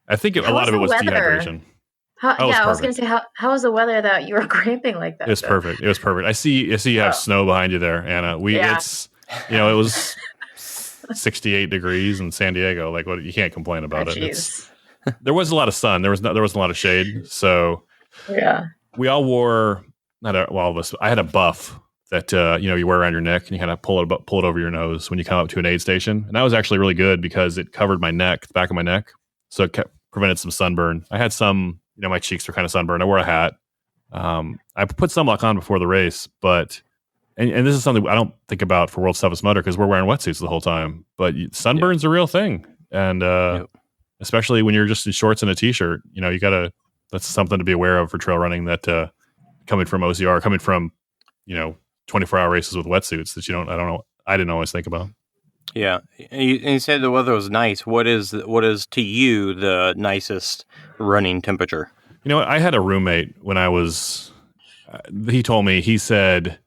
I think a lot of it was dehydration. I was going to say, how was the weather that you were cramping like that? It was perfect. I see you have snow behind you there, Anna. It was 68 degrees in San Diego. Like, what? You can't complain about it. There was a lot of sun. There wasn't a lot of shade. So we all wore all of us. I had a buff that you wear around your neck, and you kind of pull it over your nose when you come up to an aid station. And that was actually really good because it covered my neck, the back of my neck, so it prevented some sunburn. I had some, my cheeks were kind of sunburned. I wore a hat. I put sunblock on before the race, but. And this is something I don't think about for World's Toughest Mudder because we're wearing wetsuits the whole time. But sunburn's a real thing. And especially when you're just in shorts and a t-shirt, that's something to be aware of for trail running that coming from OCR, coming from, 24-hour races with wetsuits that I didn't always think about. Yeah. And you said the weather was nice. What is to you the nicest running temperature? I had a roommate when I was, he said,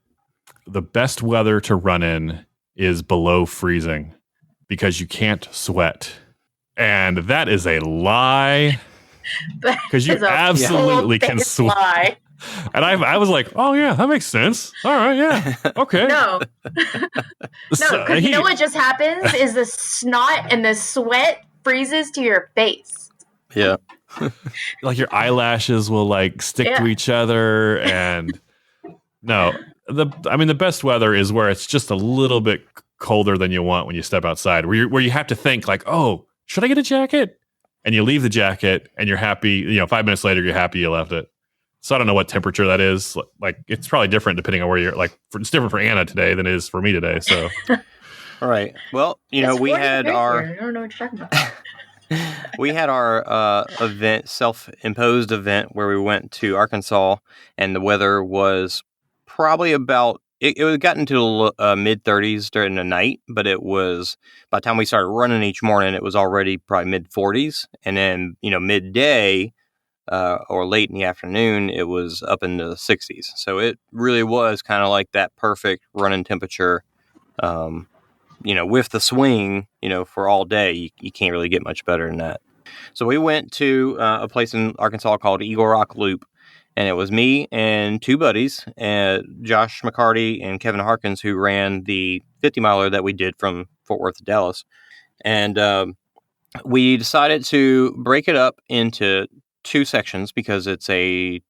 the best weather to run in is below freezing because you can't sweat. And that is a lie because you absolutely can sweat. And I was like, oh yeah, that makes sense. All right. Yeah. Okay. No, because you know what just happens is the snot and the sweat freezes to your face. Yeah. Like your eyelashes will like stick to each other and no. The best weather is where it's just a little bit colder than you want when you step outside, where you have to think like, oh, should I get a jacket? And you leave the jacket and you're happy. 5 minutes later, you're happy you left it. So I don't know what temperature that is. Like it's probably different depending on where you're. Like it's different for Anna today than it is for me today. So, all right. Well, we had our. I don't know what you're talking about. We had our event, self-imposed event, where we went to Arkansas, and the weather was. Probably about it had gotten to mid 30s during the night, but it was by the time we started running each morning, it was already probably mid 40s, and then midday or late in the afternoon, it was up into the 60s. So it really was kind of like that perfect running temperature. With the swing, for all day, you can't really get much better than that. So we went to a place in Arkansas called Eagle Rock Loop. And it was me and two buddies, Josh McCarty and Kevin Harkins, who ran the 50-miler that we did from Fort Worth to Dallas. And we decided to break it up into two sections because they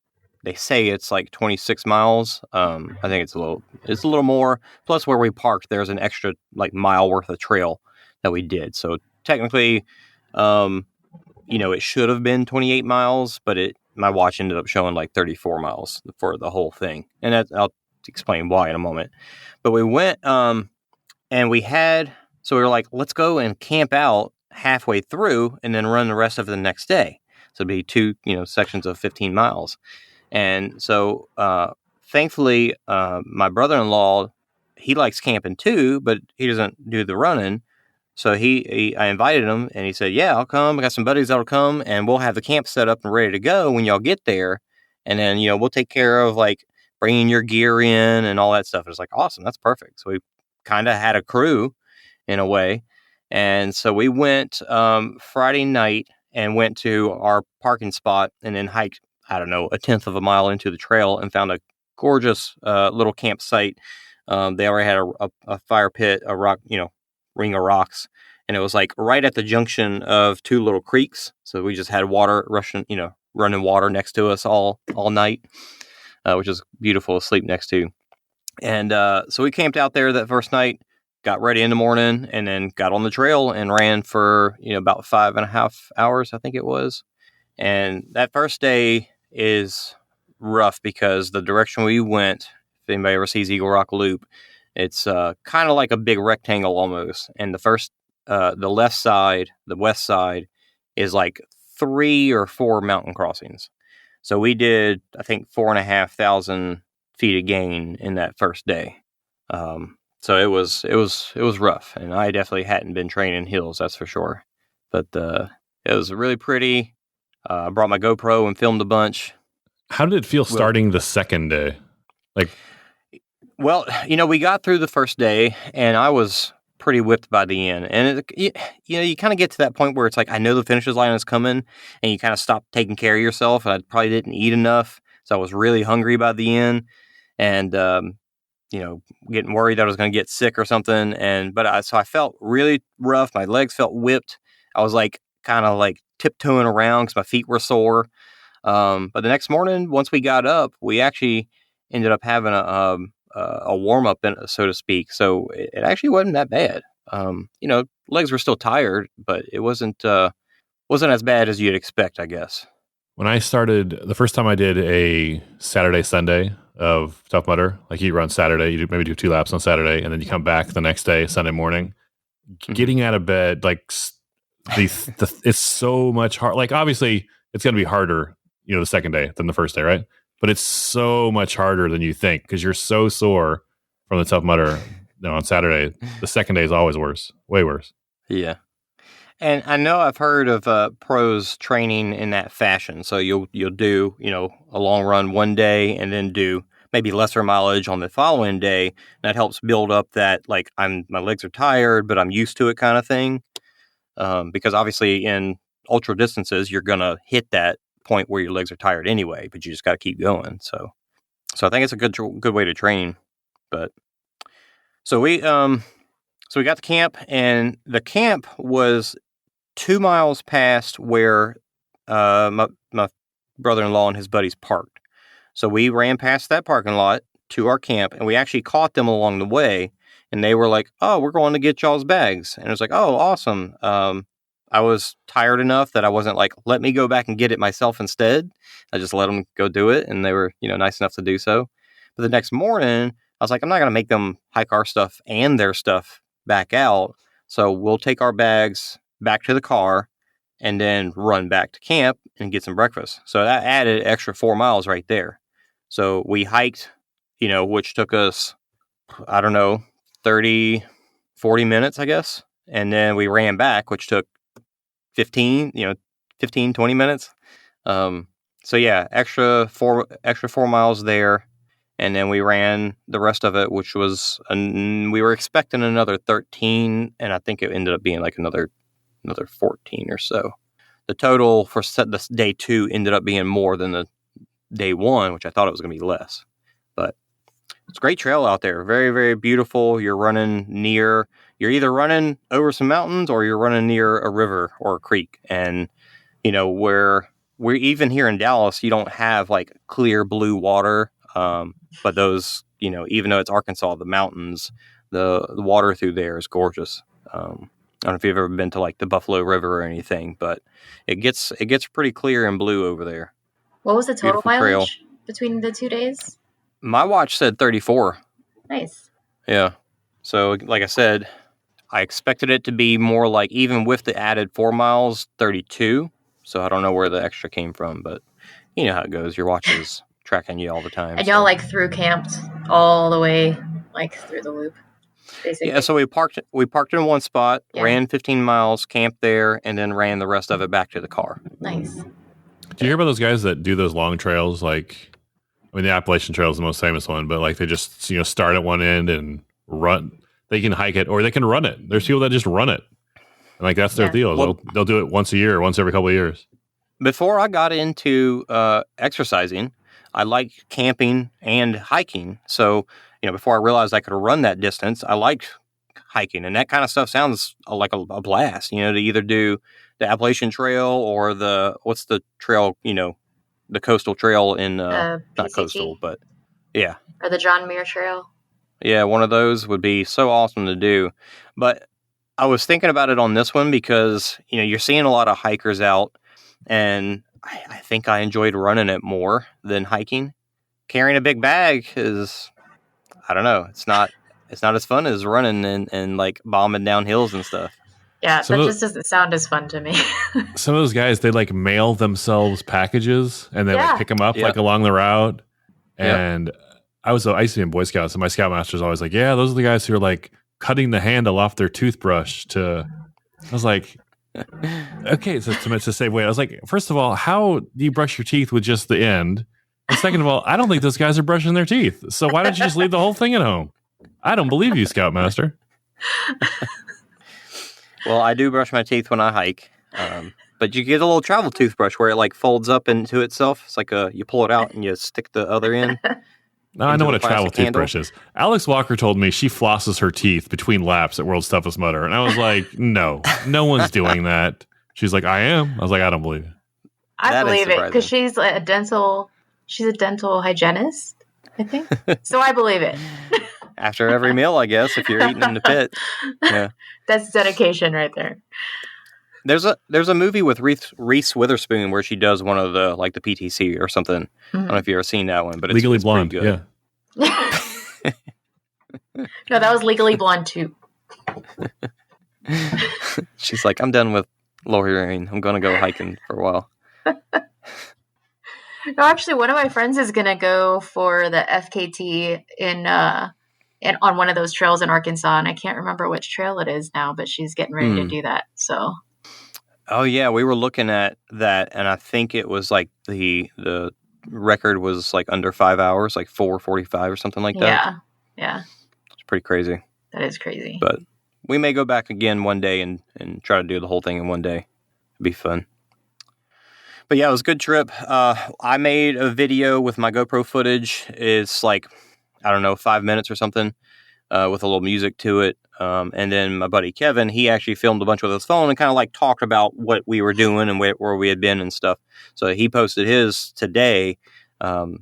say it's like 26 miles. I think it's a little more. Plus, where we parked, there's an extra like mile worth of trail that we did. So technically, it should have been 28 miles, but my watch ended up showing like 34 miles for the whole thing. And I'll explain why in a moment. But we went, and we were like, let's go and camp out halfway through and then run the rest of the next day. So it'd be 2, sections of 15 miles. And so, thankfully, my brother-in-law, he likes camping too, but he doesn't do the running. So I invited him, and he said, yeah, I'll come. I got some buddies that'll come, and we'll have the camp set up and ready to go when y'all get there. And then, we'll take care of like bringing your gear in and all that stuff. It's like, awesome. That's perfect. So we kind of had a crew in a way. And so we went Friday night and went to our parking spot and then hiked, I don't know, 1/10 of a mile into the trail and found a gorgeous little campsite. They already had a fire pit, a rock, ring of rocks, and it was like right at the junction of 2 little creeks. So we just had water rushing, running water next to us all night, which is beautiful to sleep next to. And so we camped out there that first night, got ready in the morning, and then got on the trail and ran for about 5.5 hours, I think it was. And that first day is rough because the direction we went, if anybody ever sees Eagle Rock Loop, it's kind of like a big rectangle almost. And the left side, the west side, is like 3 or 4 mountain crossings. So we did, I think, 4,500 feet of gain in that first day. So it was rough, and I definitely hadn't been training hills, that's for sure. But it was really pretty. I brought my GoPro and filmed a bunch. How did it feel starting the second day? Well, we got through the first day, and I was pretty whipped by the end. And, you kind of get to that point where it's like, I know the finisher's line is coming, and you kind of stop taking care of yourself. And I probably didn't eat enough, so I was really hungry by the end. And, getting worried that I was going to get sick or something. So I felt really rough. My legs felt whipped. I was like, kind of like tiptoeing around because my feet were sore. But the next morning, once we got up, we actually ended up having a warm up, so to speak. So it actually wasn't that bad. Legs were still tired, but it wasn't as bad as you'd expect, I guess. When I started, the first time I did a Saturday, Sunday of Tough Mudder, like you run Saturday, you maybe do 2 laps on Saturday, and then you come back the next day, Sunday morning. Getting out of bed, like it's so much hard. Like obviously, it's going to be harder, the second day than the first day, right? But it's so much harder than you think because you're so sore from the Tough Mudder on Saturday. The second day is always worse, way worse. Yeah. And I know I've heard of pros training in that fashion. So you'll do, a long run one day and then do maybe lesser mileage on the following day. That helps build up that, like, my legs are tired, but I'm used to it kind of thing. Because obviously in ultra distances, you're going to hit that point where your legs are tired anyway, but you just got to keep going. So I think it's a good way to train. But so we got to camp, and the camp was 2 miles past where my brother-in-law and his buddies parked. So we ran past that parking lot to our camp, and we actually caught them along the way, and they were like, oh, we're going to get y'all's bags. And it was like, oh, awesome. I was tired enough that I wasn't like, let me go back and get it myself instead. I just let them go do it, and they were, nice enough to do so. But the next morning, I was like, I'm not going to make them hike our stuff and their stuff back out. So we'll take our bags back to the car and then run back to camp and get some breakfast. So that added extra 4 miles right there. So we hiked, which took us, I don't know, 30, 40 minutes, I guess. And then we ran back, which took 15, 20 minutes. So yeah, extra 4 miles there. And then we ran the rest of it, which was, we were expecting another 13, and I think it ended up being like another 14 or so. The total for this day 2 ended up being more than the day 1, which I thought it was going to be less. But it's a great trail out there. Very, very beautiful. You're either running over some mountains or you're running near a river or a creek. And, where we're even here in Dallas, you don't have like clear blue water. But those, even though it's Arkansas, the mountains, the water through there is gorgeous. don't know if you've ever been to like the Buffalo River or anything, but it gets pretty clear and blue over there. What was the total Beautiful trail. mileage between the 2 days? My watch said 34. Nice. Yeah. So, like I said, I expected it to be more like, even with the added 4 miles, 32. So I don't know where the extra came from, but you know how it goes. Your watch is tracking you all the time. And y'all like through camped all the way like through the loop, basically. Yeah, so we parked in one spot, Yeah. ran 15 miles, camped there, and then ran the rest of it back to the car. Nice. Do you hear about those guys that do those long trails? Like, I mean, the Appalachian Trail is the most famous one, but like they just, start at one end and run. They can hike it or they can run it. There's people that just run it. And like that's their deal. Well, They'll do it once a year, once every couple of years. Before I got into exercising, I liked camping and hiking. So, before I realized I could run that distance, I liked hiking. And that kind of stuff sounds like a blast, to either do the Appalachian Trail or what's the trail, the coastal trail in, not PCT? coastal, but yeah. Or the John Muir Trail. Yeah, one of those would be so awesome to do. But I was thinking about it on this one because, you're seeing a lot of hikers out, and I think I enjoyed running it more than hiking. Carrying a big bag is, I don't know, it's not as fun as running and like bombing down hills and stuff. Yeah, that just doesn't sound as fun to me. Some of those guys, they like mail themselves packages and they like pick them up like along the route. And I used to be in Boy Scouts, and my Scoutmaster's always like, yeah, those are the guys who are like cutting the handle off their toothbrush I was like, okay, so it's to save weight. I was like, first of all, how do you brush your teeth with just the end? And second of all, I don't think those guys are brushing their teeth. So why don't you just leave the whole thing at home? I don't believe you, Scoutmaster. Well, I do brush my teeth when I hike. But you get a little travel toothbrush where it like folds up into itself. It's like you pull it out and you stick the other end. No, I know what a travel handle. toothbrush is. Alex Walker told me she flosses her teeth between laps at World's Toughest Mudder. And I was like, no one's doing that. She's like, I am. I was like, I don't believe it. I believe it because she's a dental hygienist, I think. So I believe it. After every meal, I guess, if you're eating in the pit. Yeah. That's dedication right there. There's a movie with Reese Witherspoon where she does one of the like the PTC or something. I don't know if you've ever seen that one, but Legally it's Blonde, pretty good. yeah. No, that was Legally Blonde 2. She's like, I'm done with lawyering. I'm going to go hiking for a while. No, actually, one of my friends is going to go for the FKT on one of those trails in Arkansas, and I can't remember which trail it is now, but she's getting ready to do that. So. Oh yeah, we were looking at that, and I think it was like the record was like under 5 hours, like 4:45 or something like that. Yeah. It's pretty crazy. That is crazy. But we may go back again one day and try to do the whole thing in one day. It'd be fun. But yeah, it was a good trip. I made a video with my GoPro footage. It's like, I don't know, 5 minutes or something, with a little music to it. And then my buddy Kevin, he actually filmed a bunch with his phone and kind of like talked about what we were doing and where we had been and stuff. So he posted his today. So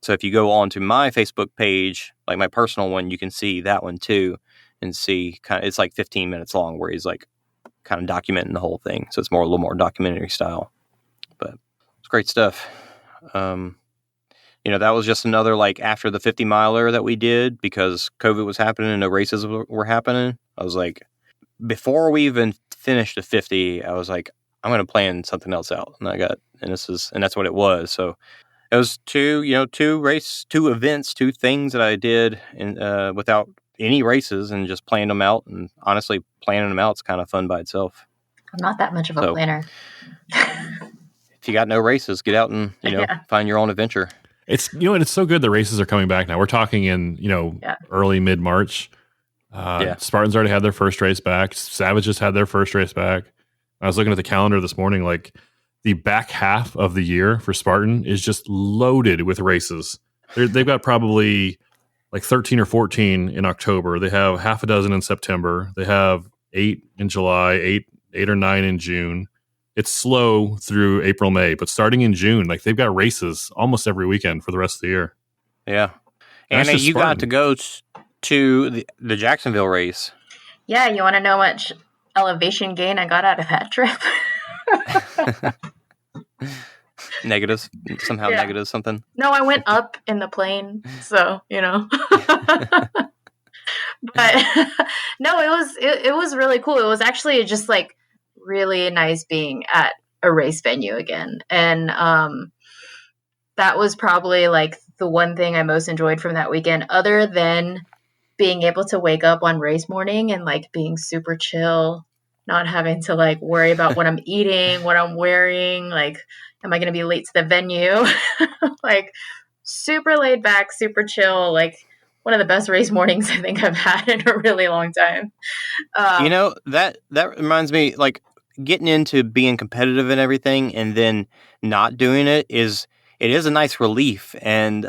if you go on to my Facebook page, like my personal one, you can see that one too, and see it's like 15 minutes long where he's like kind of documenting the whole thing. So it's a little more documentary style, but it's great stuff. That was just another, like, after the 50 miler that we did because COVID was happening and no races were happening. I was like, before we even finished the 50, I was like, I'm going to plan something else out. And that's what it was. So it was two events, two things that I did without any races and just planned them out. And honestly, planning them out is kind of fun by itself. I'm not that much of a planner. If you got no races, get out and, find your own adventure. It's it's so good the races are coming back now. We're talking in early mid-March. Spartans already had their first race back. Savages had their first race back. I was looking at the calendar this morning. Like the back half of the year for Spartan is just loaded with races. They've got probably like 13 or 14 in October. They have half a dozen in September. They have 8 in July, 8 or 9 in June. It's slow through April, May, but starting in June, like they've got races almost every weekend for the rest of the year. Yeah. Anna, you got to go to the Jacksonville race. Yeah. You want to know elevation gain I got out of that trip. Negative, somehow negative something. No, I went up in the plane, so But no, it was really cool. It was actually just like really nice being at a race venue again, and that was probably like the one thing I most enjoyed from that weekend, other than being able to wake up on race morning and like being super chill, not having to like worry about what I'm eating, what I'm wearing, like am I going to be late to the venue? Like super laid back, super chill, like one of the best race mornings I think I've had in a really long time. That reminds me, like getting into being competitive and everything, and then not doing it is a nice relief, and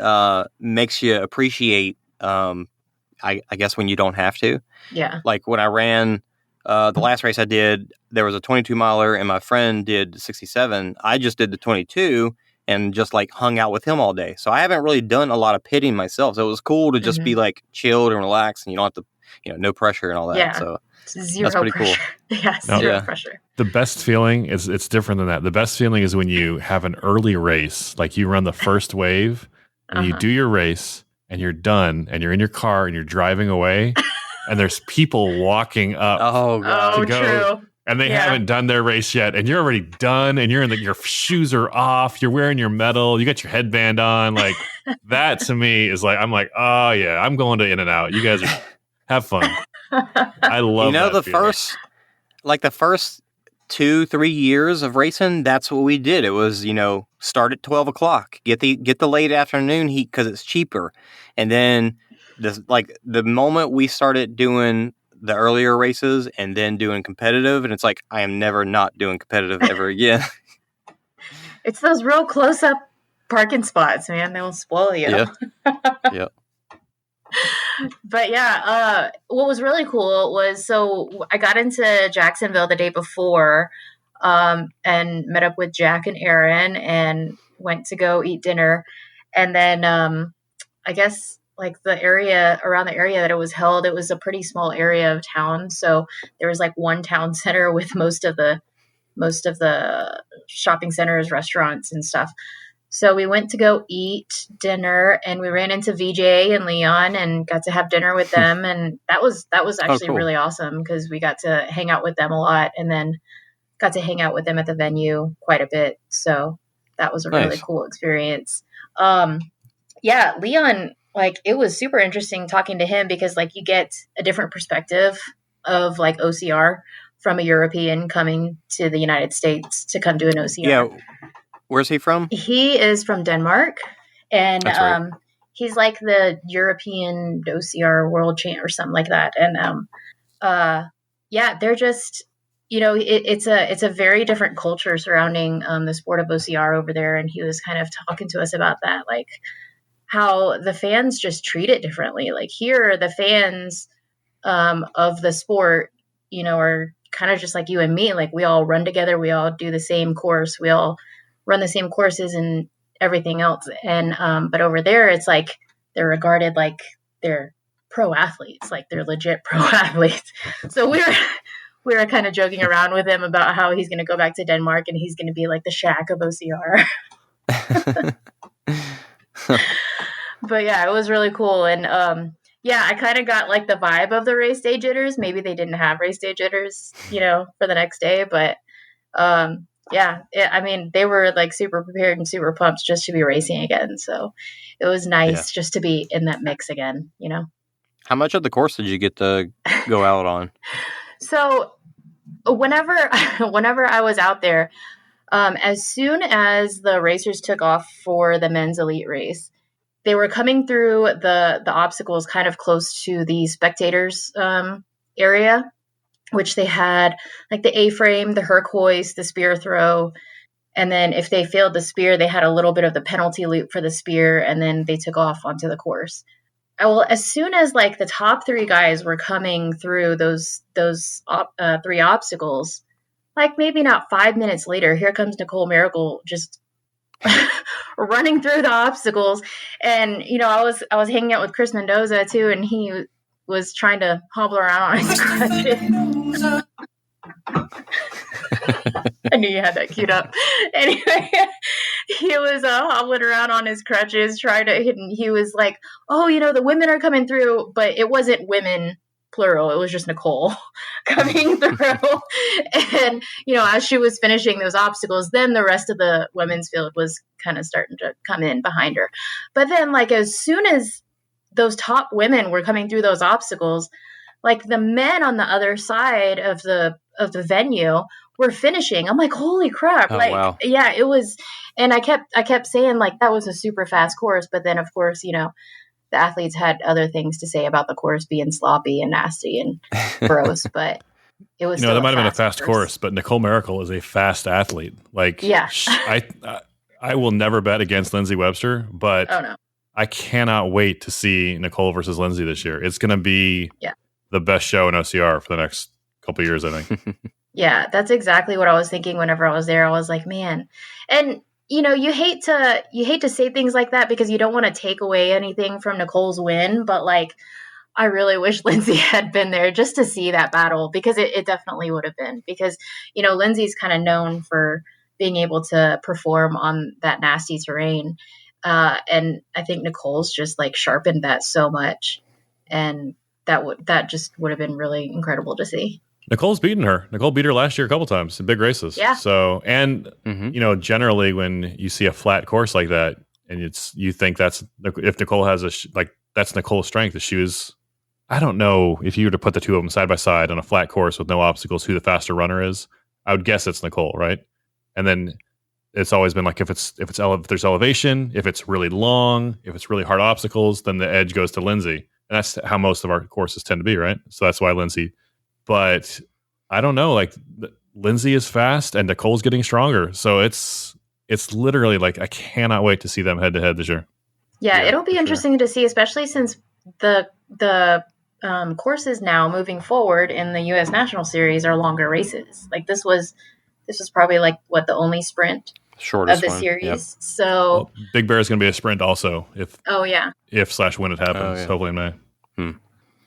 makes you appreciate. I guess when you don't have to. Yeah. Like when I ran the last race I did, there was a 22 miler, and my friend did 67. I just did the 22. And just like hung out with him all day. So I haven't really done a lot of pitting myself. So it was cool to just be like chilled and relaxed, and you don't have to, no pressure and all that. Yeah. So Zero that's pretty pressure. cool. Yeah, zero pressure. The best feeling is it's different than that. The best feeling is when you have an early race, like you run the first wave and you do your race and you're done and you're in your car and you're driving away and there's people walking up to go. True. And they haven't done their race yet, and you're already done, and your shoes are off, you're wearing your medal, you got your headband on. Like that to me is like, I'm like, oh yeah, I'm going to In-N-Out. You guys have fun. I love that the feeling. the first 2-3 years of racing, that's what we did. It was, start at 12 o'clock, get the late afternoon heat because it's cheaper. And then the moment we started doing the earlier races and then doing competitive, and it's like I am never not doing competitive ever again. It's those real close up parking spots, man. They will spoil you. Yeah. But what was really cool was, so I got into Jacksonville the day before, and met up with Jack and Aaron and went to go eat dinner. And then I guess like around the area that it was held, it was a pretty small area of town. So there was like one town center with most of the shopping centers, restaurants and stuff. So we went to go eat dinner, and we ran into VJ and Leon and got to have dinner with them. And that was actually really awesome because we got to hang out with them a lot, and then got to hang out with them at the venue quite a bit. So that was a really cool experience. Leon, like it was super interesting talking to him because like you get a different perspective of like OCR from a European coming to the United States to come do an OCR. Yeah. Where's he from? He is from Denmark, and right. He's like the European OCR world champ or something like that. And they're just, it's a very different culture surrounding the sport of OCR over there. And he was kind of talking to us about that, like how the fans just treat it differently. Like here, the fans of the sport, are kind of just like you and me. Like we all run together, we all do the same course, we all run the same courses and everything else. And but over there, it's like they're regarded like they're pro athletes, like they're legit pro athletes. So we were kind of joking around with him about how he's going to go back to Denmark and he's going to be like the Shaq of OCR. But yeah, it was really cool. And I kind of got like the vibe of the race day jitters. Maybe they didn't have race day jitters, for the next day, but they were like super prepared and super pumped just to be racing again. So it was nice just to be in that mix again, How much of the course did you get to go out on? So whenever I was out there, as soon as the racers took off for the men's elite race, they were coming through the obstacles kind of close to the spectators area, which they had like the A-frame, the Herc hoist, the spear throw. And then if they failed the spear, they had a little bit of the penalty loop for the spear. And then they took off onto the course. Well, as soon as like the top three guys were coming through those three obstacles, like maybe not 5 minutes later, here comes Nicole Miracle just running through the obstacles. And, I was hanging out with Chris Mendoza too, and he was trying to hobble around on his crutches. I knew you had that queued up. Anyway, he was hobbling around on his crutches, trying to hit, and he was like, "Oh, the women are coming through," but it wasn't women plural. It was just Nicole coming through. And as she was finishing those obstacles, then the rest of the women's field was kind of starting to come in behind her. But then, like, as soon as those top women were coming through those obstacles, like, the men on the other side of the venue were finishing. I'm like, holy crap. Oh, like, wow. Yeah, it was. And I kept saying, like, that was a super fast course. But then, of course, the athletes had other things to say about the course being sloppy and nasty and gross, but it was that might have been a fast course, but Nicole Miracle is a fast athlete. Like, yeah. I will never bet against Lindsay Webster, but Oh, no. I cannot wait to see Nicole versus Lindsay this year. It's going to be the best show in OCR for the next couple of years, I think. Yeah, that's exactly what I was thinking whenever I was there. I was like, man, and you hate to say things like that because you don't want to take away anything from Nicole's win, but like, I really wish Lindsay had been there just to see that battle, because it definitely would have been, because Lindsay's kind of known for being able to perform on that nasty terrain, and I think Nicole's just like sharpened that so much, and that just would have been really incredible to see. Nicole's beaten her. Nicole beat her last year a couple times in big races. Yeah. So, and generally when you see a flat course like that, and you think that's if Nicole has that's Nicole's strength. She was. I don't know if you were to put the two of them side by side on a flat course with no obstacles, who the faster runner is. I would guess it's Nicole, right? And then it's always been like if there's elevation, if it's really long, if it's really hard obstacles, then the edge goes to Lindsay, and that's how most of our courses tend to be, right? So that's why Lindsay. But I don't know, like Lindsay is fast and Nicole's getting stronger. So it's literally like, I cannot wait to see them head to head this year. Yeah, it'll be interesting to see, especially since the courses now moving forward in the U.S. National Series are longer races. Like this was probably like the only sprint shortest of the one. series. Yep. So Big Bear is going to be a sprint also if when it happens, hopefully in May.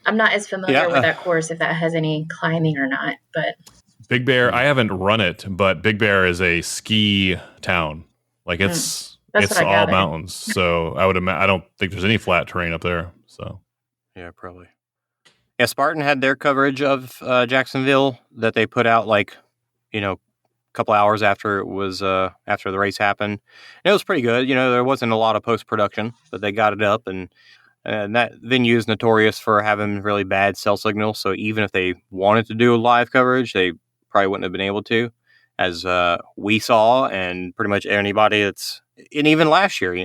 I'm not as familiar with that course, if that has any climbing or not, but Big Bear, I haven't run it, but Big Bear is a ski town. Like it's all mountains. So I don't think there's any flat terrain up there. So yeah, probably. Yeah, Spartan had their coverage of Jacksonville that they put out a couple hours after it was after the race happened. And it was pretty good. There wasn't a lot of post production, but they got it up, and that venue is notorious for having really bad cell signal. So even if they wanted to do a live coverage, they probably wouldn't have been able to, as we saw, and pretty much anybody and even last year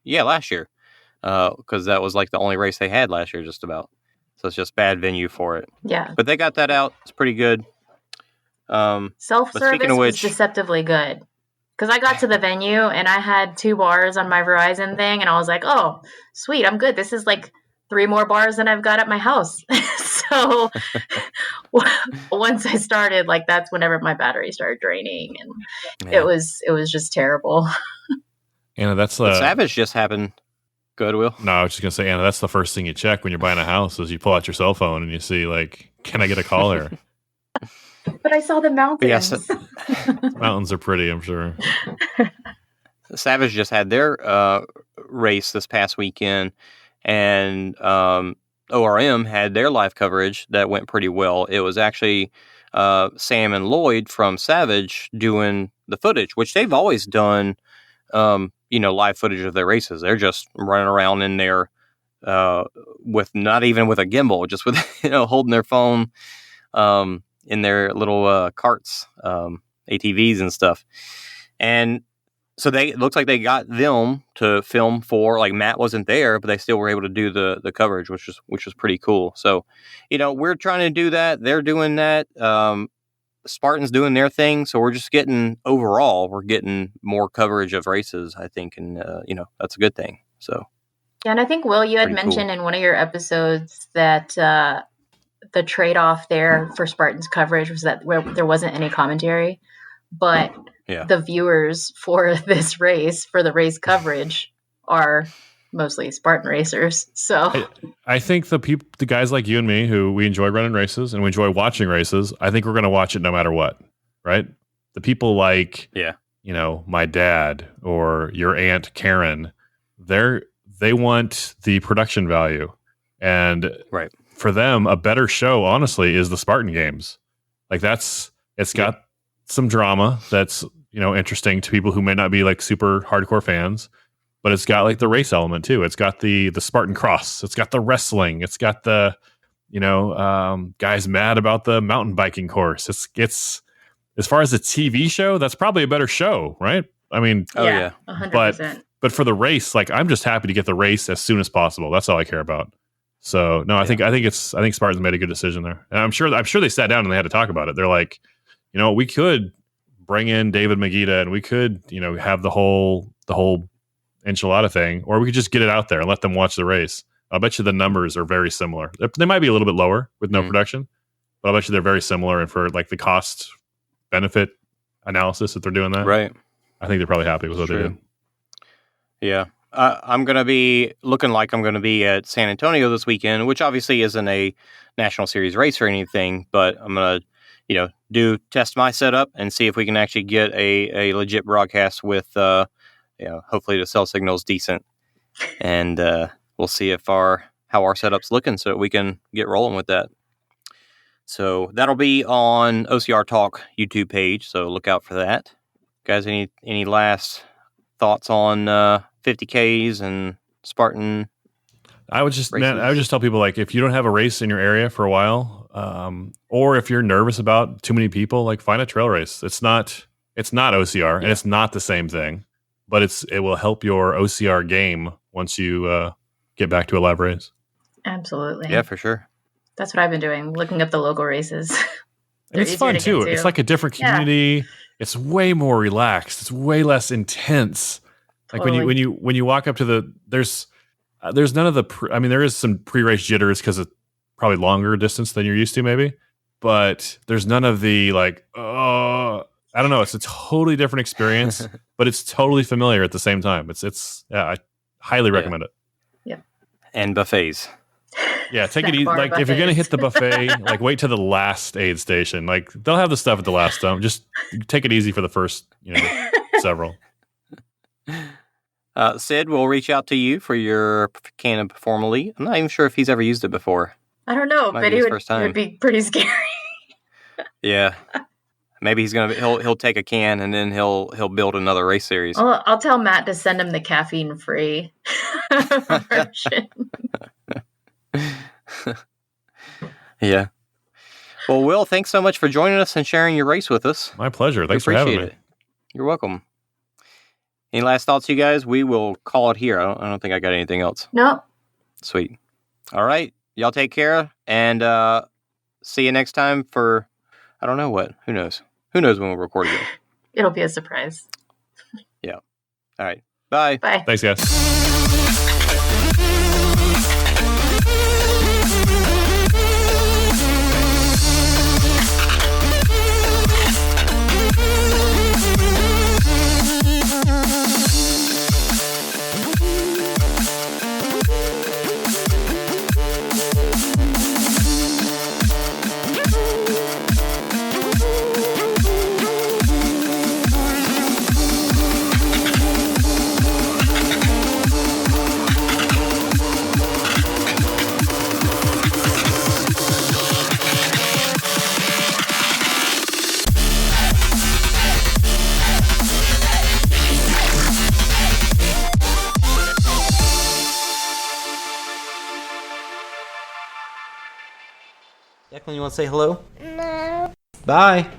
last year, because that was like the only race they had last year, just about. So it's just bad venue for it. Yeah, but they got that out. It's pretty good. Self-service was deceptively good. Because I got to the venue and I had 2 bars on my Verizon thing, and I was like, oh, sweet, I'm good. This is like 3 more bars than I've got at my house. So once I started, like that's whenever my battery started draining, and it was just terrible. Anna, that's Savage just happened. Good, Will. No, I was just gonna say, Anna, that's the first thing you check when you're buying a house is you pull out your cell phone and you see like, can I get a call here? But I saw the mountains. Yes. Mountains are pretty, I'm sure. Savage just had their race this past weekend, and ORM had their live coverage that went pretty well. It was actually Sam and Lloyd from Savage doing the footage, which they've always done, live footage of their races. They're just running around in there with not even with a gimbal, just with holding their phone in their little carts, ATVs and stuff. And so it looks like they got them to film for, like Matt wasn't there, but they still were able to do the coverage, which was pretty cool. So, we're trying to do that. They're doing that. Spartan's doing their thing. So we're just getting more coverage of races, I think. And, that's a good thing. So. Yeah. And I think, Will, you had mentioned in one of your episodes that, the trade-off there for Spartan's coverage was that there wasn't any commentary, but the viewers for this race, for the race coverage, are mostly Spartan racers. So I think the guys like you and me who we enjoy running races and we enjoy watching races, I think we're going to watch it no matter what, right? The people like, my dad or your aunt Karen, they want the production value, and for them, a better show, honestly, is the Spartan games. Like it's got some drama that's interesting to people who may not be like super hardcore fans. But it's got like the race element too. It's got the Spartan cross. It's got the wrestling. It's got the, guys mad about the mountain biking course. It's as far as a TV show, that's probably a better show, right? I mean, 100%. But for the race, like I'm just happy to get the race as soon as possible. That's all I care about. So no, I think Spartans made a good decision there, and I'm sure they sat down and they had to talk about it. They're like, we could bring in David Magida and we could have the whole enchilada thing, or we could just get it out there and let them watch the race. I'll bet you the numbers are very similar. They might be a little bit lower with no production, but I'll bet you they're very similar. And for like the cost benefit analysis that they're doing that, right? I think they're probably happy with what they did. Yeah. I'm going to be looking like I'm going to be at San Antonio this weekend, which obviously isn't a National Series race or anything, but I'm going to, test my setup and see if we can actually get a legit broadcast with, hopefully the cell signal's decent, and we'll see how our setup's looking so that we can get rolling with that. So that'll be on OCR Talk YouTube page, so look out for that. Guys, any last thoughts on 50Ks and Spartan? I would just tell people, like, if you don't have a race in your area for a while, or if you're nervous about too many people, like, find a trail race. It's not OCR, and it's not the same thing. But it will help your OCR game once you get back to a live race. Absolutely. Yeah, for sure. That's what I've been doing, looking up the local races. And it's fun too. It's like a different community. Yeah. It's way more relaxed. It's way less intense. Like when you walk up to there's none of the there is some pre-race jitters because it's probably longer distance than you're used to maybe, but there's none of the I don't know. It's a totally different experience, but it's totally familiar at the same time. I highly recommend it. Yeah. And buffets. Yeah, take it easy. Like buffets. If you're gonna hit the buffet, like wait to the last aid station. Like they'll have the stuff at the last stop. Just take it easy for the first, several. Sid, we'll reach out to you for your can of Formalite. I'm not even sure if he's ever used it before. I don't know, but it would be pretty scary. Yeah. Maybe he'll take a can and then he'll build another race series. I'll tell Matt to send him the caffeine-free version. Yeah. Well, Will, thanks so much for joining us and sharing your race with us. My pleasure. Thanks for having me. You're welcome. Any last thoughts, you guys? We will call it here. I don't think I got anything else. No. Sweet. All right. Y'all take care, and see you next time for, I don't know what. Who knows? Who knows when we'll record again? It'll be a surprise. Yeah. All right. Bye. Bye. Thanks, guys. Declan, you want to say hello? No. Bye.